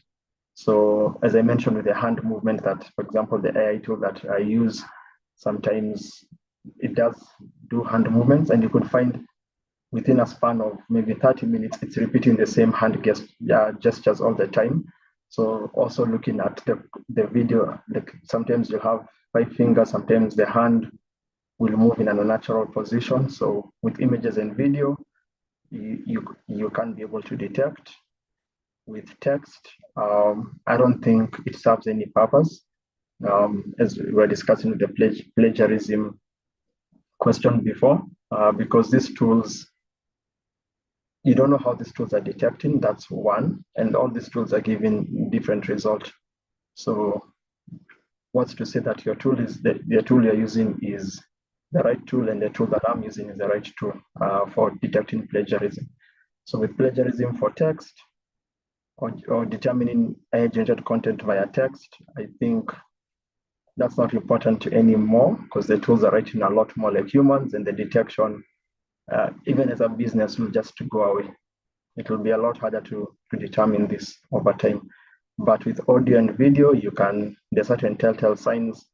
S2: So as I mentioned with the hand movement, that, for example, the AI tool that I use, sometimes it does do hand movements, and you could find within a span of maybe 30 minutes, it's repeating the same hand gestures all the time. So also looking at the video, like sometimes you have 5 fingers, sometimes the hand will move in an unnatural position. So with images and video, you can be able to detect. With text, I don't think it serves any purpose. As we were discussing with the plagiarism question before, because these tools, you don't know how these tools are detecting, that's one, and all these tools are giving different results. So what's to say that your tool is the tool you're using is the right tool, and the tool that I'm using is the right tool for detecting plagiarism. So with plagiarism for text, or determining AI-generated content via text, I think that's not important anymore, because the tools are writing a lot more like humans, and the detection, even as a business, will just go away. It will be a lot harder to determine this over time. But with audio and video, there's certain telltale signs.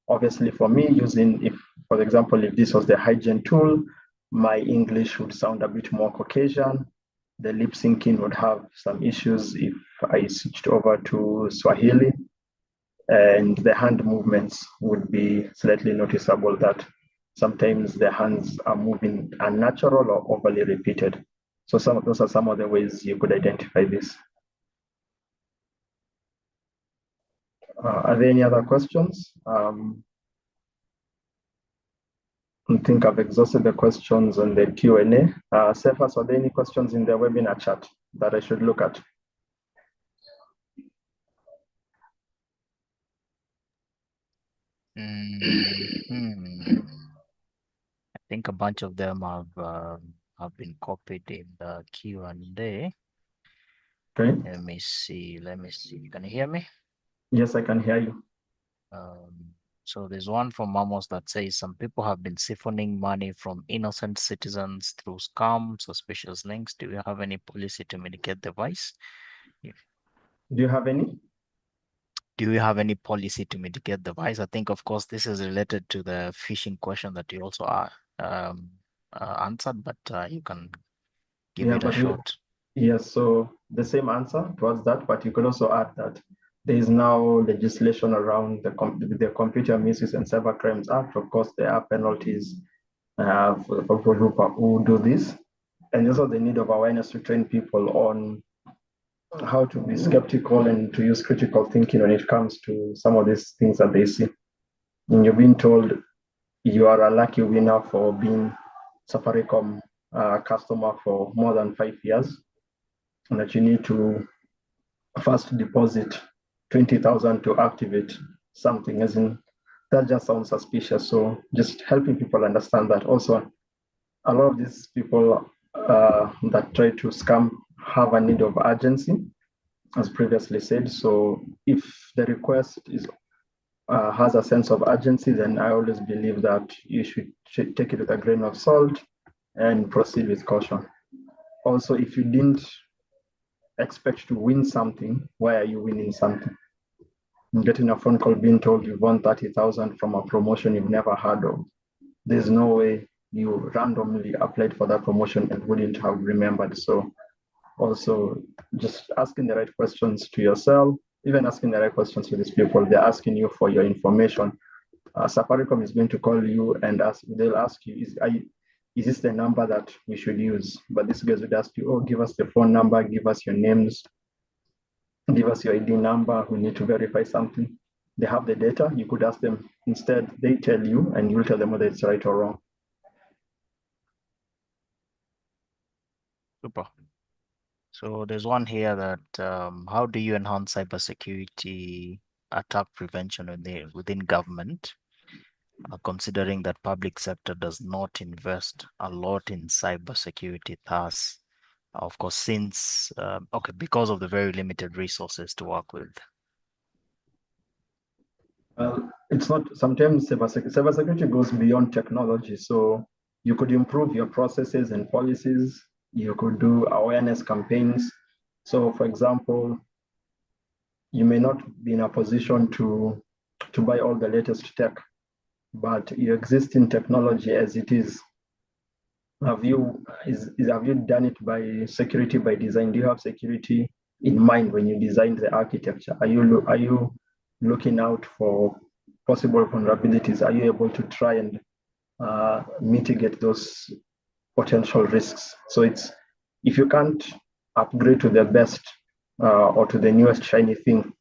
S2: Obviously, for me, if, for example, if this was the hygiene tool, my English would sound a bit more Caucasian. The lip syncing would have some issues if I switched over to Swahili, and the hand movements would be slightly noticeable, that sometimes the hands are moving unnatural or overly repeated. So those are some of the ways you could identify this. Are there any other questions? I think I've exhausted the questions on the Q&A. Cephas, are there any questions in the webinar chat that I should look at?
S1: I think a bunch of them have been copied in the Q&A.
S2: Okay.
S1: Let me see. Can you hear me?
S2: Yes, I can hear you.
S1: So there's one from Mamos that says some people have been siphoning money from innocent citizens through scams, suspicious links. Do you have any policy to mitigate the vice?
S2: Do you have any?
S1: Do you have any policy to mitigate the vice? I think, of course, this is related to the phishing question that you also um, answered, but you can give
S2: Yeah,
S1: it a
S2: but we,
S1: shot.
S2: yes, so the same answer towards that, but you could also add that there is now legislation around the Computer Misuse and Cyber Crimes Act. Of course, there are penalties for people who do this, and also the need of awareness to train people on how to be skeptical and to use critical thinking when it comes to some of these things that they see. And you're being told you are a lucky winner for being Safaricom customer for more than 5 years, and that you need to first deposit 20,000 to activate something, as in that just sounds suspicious. So just helping people understand that. Also, a lot of these people that try to scam have a need of urgency, as previously said. So if the request is has a sense of urgency, then I always believe that you should take it with a grain of salt and proceed with caution. Also, if you didn't expect to win something, why are you winning something? Getting a phone call being told you've won 30,000 from a promotion you've never heard of. There's no way you randomly applied for that promotion and wouldn't have remembered. So also just asking the right questions to yourself, even asking the right questions to these people. They're asking you for your information. Safaricom is going to call you and they'll ask you, is this the number that we should use? But these guys would ask you, oh, give us the phone number, give us your names, give us your ID number. We need to verify something. They have the data. You could ask them. Instead, they tell you, and you'll tell them whether it's right or wrong.
S1: Super. So there's one here that how do you enhance cybersecurity attack prevention within government, considering that public sector does not invest a lot in cybersecurity, thus, of course, since okay, because of the very limited resources to work with.
S2: Well, it's not, sometimes cybersecurity goes beyond technology. So you could improve your processes and policies. You could do awareness campaigns. So for example, you may not be in a position to buy all the latest tech, but your existing technology as it is, have you done it by security by design? Do you have security in mind when you design the architecture? Are you looking out for possible vulnerabilities? Are you able to try and mitigate those potential risks? So it's, if you can't upgrade to the best or to the newest shiny thing,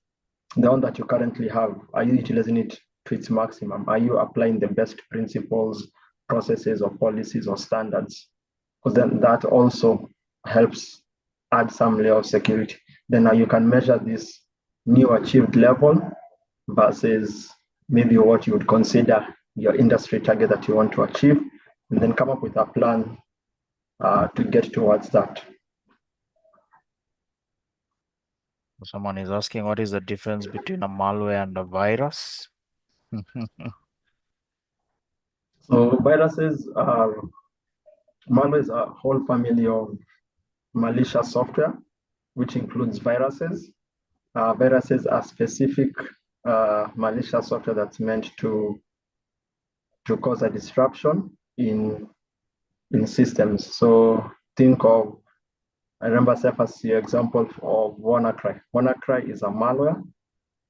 S2: the one that you currently have, are you utilizing it to its maximum? Are you applying the best principles, processes, or policies or standards? Because then that also helps add some layer of security. Then now you can measure this new achieved level versus maybe what you would consider your industry target that you want to achieve, and then come up with a plan to get towards that.
S1: Someone is asking what is the difference between a malware and a virus?
S2: So viruses are, malware is a whole family of malicious software, which includes viruses. Viruses are specific malicious software that's meant to cause a disruption in systems. So think of, I remember Cephas' example of WannaCry. WannaCry is a malware,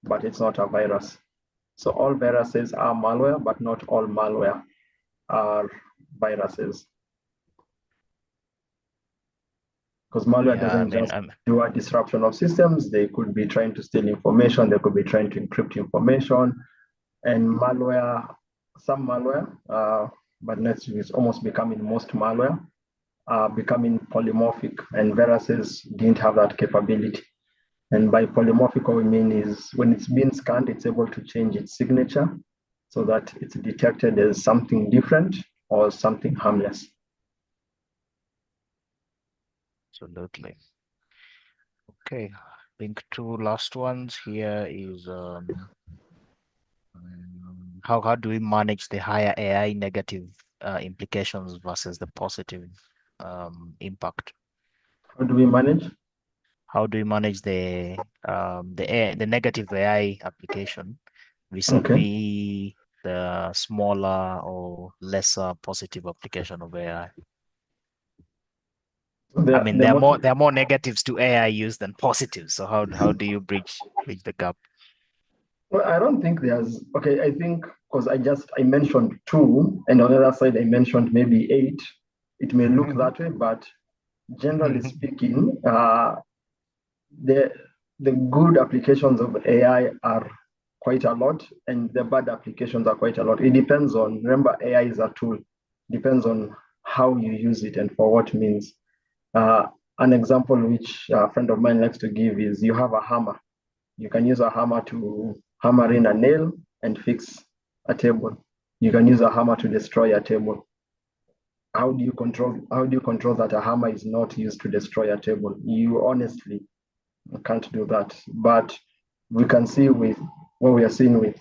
S2: but it's not a virus. So all viruses are malware, but not all malware are viruses. Because malware
S1: Yeah, I
S2: doesn't
S1: mean,
S2: just do a disruption of systems. They could be trying to steal information. They could be trying to encrypt information. And malware, some malware, but next is almost becoming most malware, becoming polymorphic, and viruses didn't have that capability. And by polymorphic, what we mean is when it's being scanned, it's able to change its signature so that it's detected as something different or something harmless.
S1: absolutely. Okay, I think two last ones here is how do we manage the higher AI negative implications versus the positive impact?
S2: How do we manage?
S1: How do we manage the negative AI application
S2: Okay.
S1: vis-a-vis the smaller or lesser positive application of AI? I mean,
S2: The most,
S1: there are more negatives to AI use than positives. So how do you bridge the gap?
S2: well, I don't think there's, okay, I think because I mentioned two, and on the other side, I mentioned maybe eight. It may look that way, but generally speaking, the the good applications of AI are quite a lot, and the bad applications are quite a lot. It depends on, remember, AI is a tool. Depends on how you use it and for what means. Uh, an example which a friend of mine likes to give is you have a hammer. You can use a hammer to hammer in a nail and fix a table. You can use a hammer to destroy a table. How do you control that a hammer is not used to destroy a table? You honestly can't do that. But we can see with what we are seeing with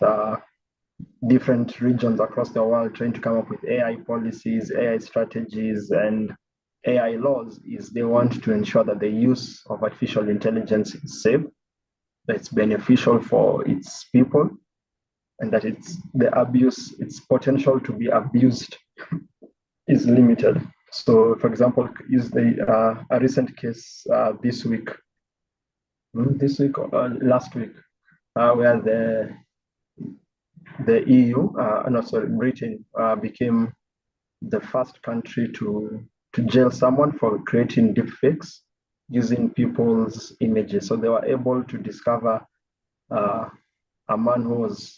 S2: different regions across the world trying to come up with AI policies, AI strategies, and AI laws is they want to ensure that the use of artificial intelligence is safe, that it's beneficial for its people, and that its potential to be abused is limited. So, for example, is a recent case last week, where the EU, no, sorry, Britain became the first country to jail someone for creating deepfakes using people's images. So they were able to discover a man who was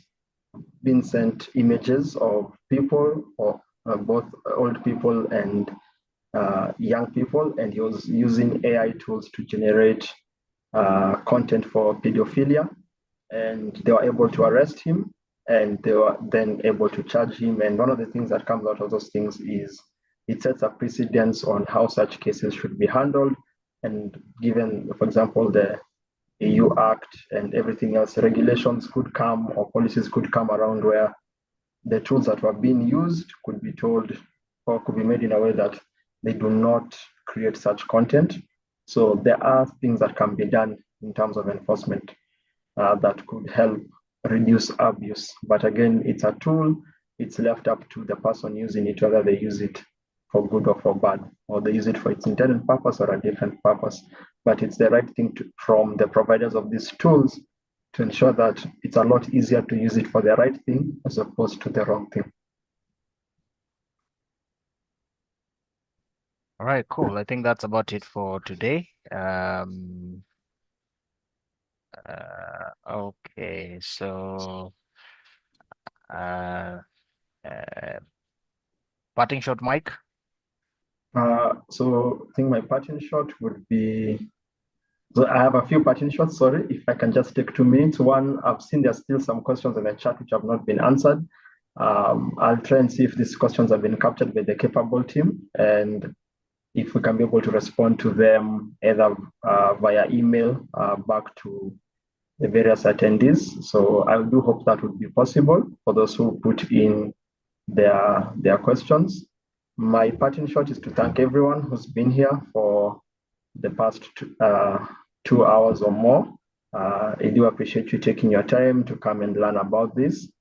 S2: being sent images of people, or both old people and young people, and he was using AI tools to generate content for pedophilia, and they were able to arrest him, and they were then able to charge him. And one of the things that comes out of those things is it sets a precedence on how such cases should be handled. And given, for example, the EU Act and everything else, regulations could come or policies could come around where the tools that were being used could be told or could be made in a way that they do not create such content. So there are things that can be done in terms of enforcement that could help reduce abuse. But again, it's a tool. It's left up to the person using it, whether they use it for good or for bad, or they use it for its intended purpose or a different purpose. But it's the right thing from the providers of these tools to ensure that it's a lot easier to use it for the right thing as opposed to the wrong thing.
S1: All right, cool. I think that's about it for today. Okay, so uh, uh, parting shot, Mike.
S2: So I think my parting shot would be, so I have a few parting shots, sorry, if I can just take 2 minutes. One, I've seen there's still some questions in the chat which have not been answered. I'll try and see if these questions have been captured by the Capabuil team, and if we can be able to respond to them either via email back to the various attendees. So I do hope that would be possible for those who put in their questions. My parting shot is to thank everyone who's been here for the past 2 hours or more. I do appreciate you taking your time to come and learn about this.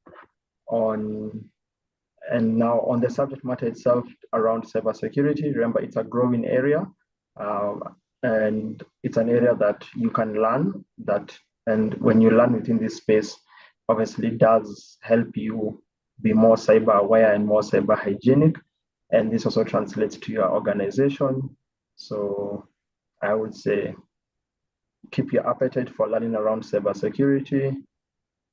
S2: And now on the subject matter itself around cybersecurity, remember it's a growing area, and it's an area that you can learn that, and when you learn within this space, obviously it does help you be more cyber aware and more cyber hygienic, and this also translates to your organization. So I would say keep your appetite for learning around cybersecurity.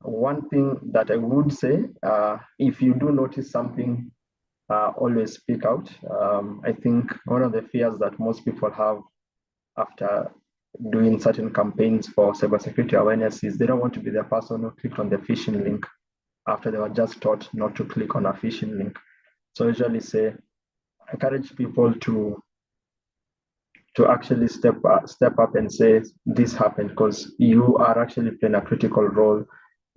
S2: One thing that I would say, if you do notice something, always speak out. I think one of the fears that most people have after doing certain campaigns for cybersecurity awareness is they don't want to be the person who clicked on the phishing link after they were just taught not to click on a phishing link. So I usually say, encourage people to actually step up and say this happened, because you are actually playing a critical role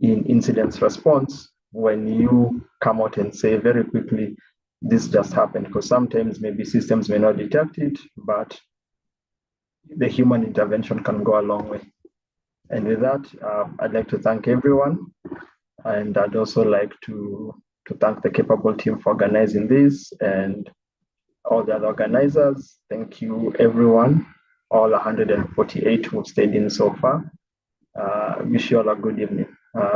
S2: in incident response, when you come out and say very quickly, this just happened, because sometimes maybe systems may not detect it, but the human intervention can go a long way. And with that, I'd like to thank everyone. And I'd also like to thank the Capable team for organizing this, and all the other organizers. Thank you, everyone, all 148 who stayed in so far. Wish you all a good evening.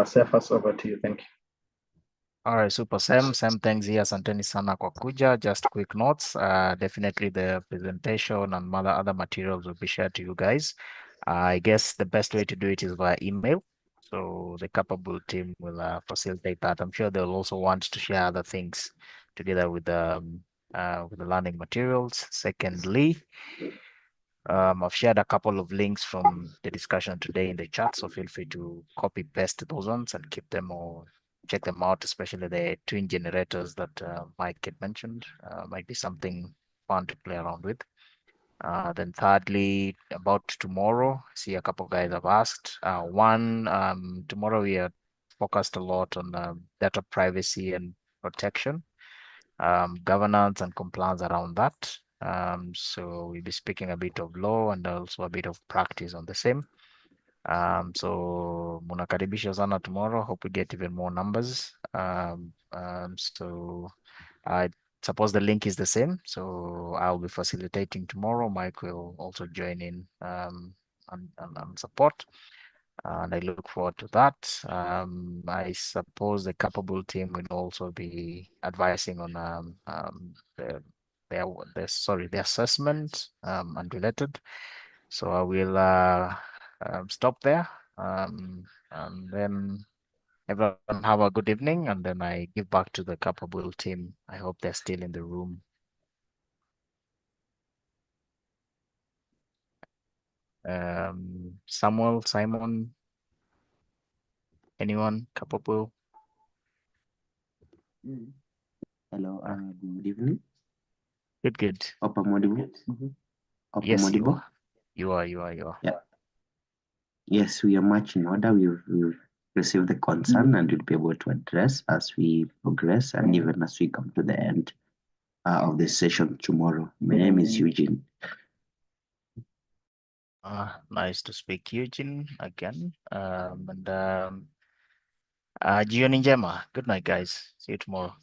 S2: Cephas, over to you. Thank you.
S1: All right, super. Same thanks here. Asanteni sana kwa kuja. Just quick notes. Definitely the presentation and other materials will be shared to you guys. I guess the best way to do it is via email. So the Capable team will facilitate that. I'm sure they'll also want to share other things together with the learning materials. Secondly, I've shared a couple of links from the discussion today in the chat, so feel free to copy paste those ones and keep them or check them out, especially the twin generators that Mike had mentioned. Might be something fun to play around with. Then thirdly, about tomorrow, see a couple of guys have asked. One, tomorrow we are focused a lot on data privacy and protection, governance and compliance around that. So we'll be speaking a bit of law and also a bit of practice on the same. So munakaribisha sana tomorrow. Hope we get even more numbers. So I suppose the link is the same. So I'll be facilitating tomorrow. Mike will also join in and support. And I look forward to that. I suppose the Capable team will also be advising on the the assessment unrelated. So I will stop there, and then everyone have a good evening, and then I give back to the Capable team. I hope they're still in the room. Samuel, Simon, anyone Capable?
S3: Hello, good evening.
S1: Good.
S3: Hope I'm audible. Hope I'm
S1: Yes,
S3: audible.
S1: you are.
S3: Yeah. Yes, we are much in order. We've received the concern and we'll be able to address as we progress and even as we come to the end of the session tomorrow. My name is Eugene.
S1: Nice to speak, Eugene, again. Jioni njema. Good night, guys. See you tomorrow.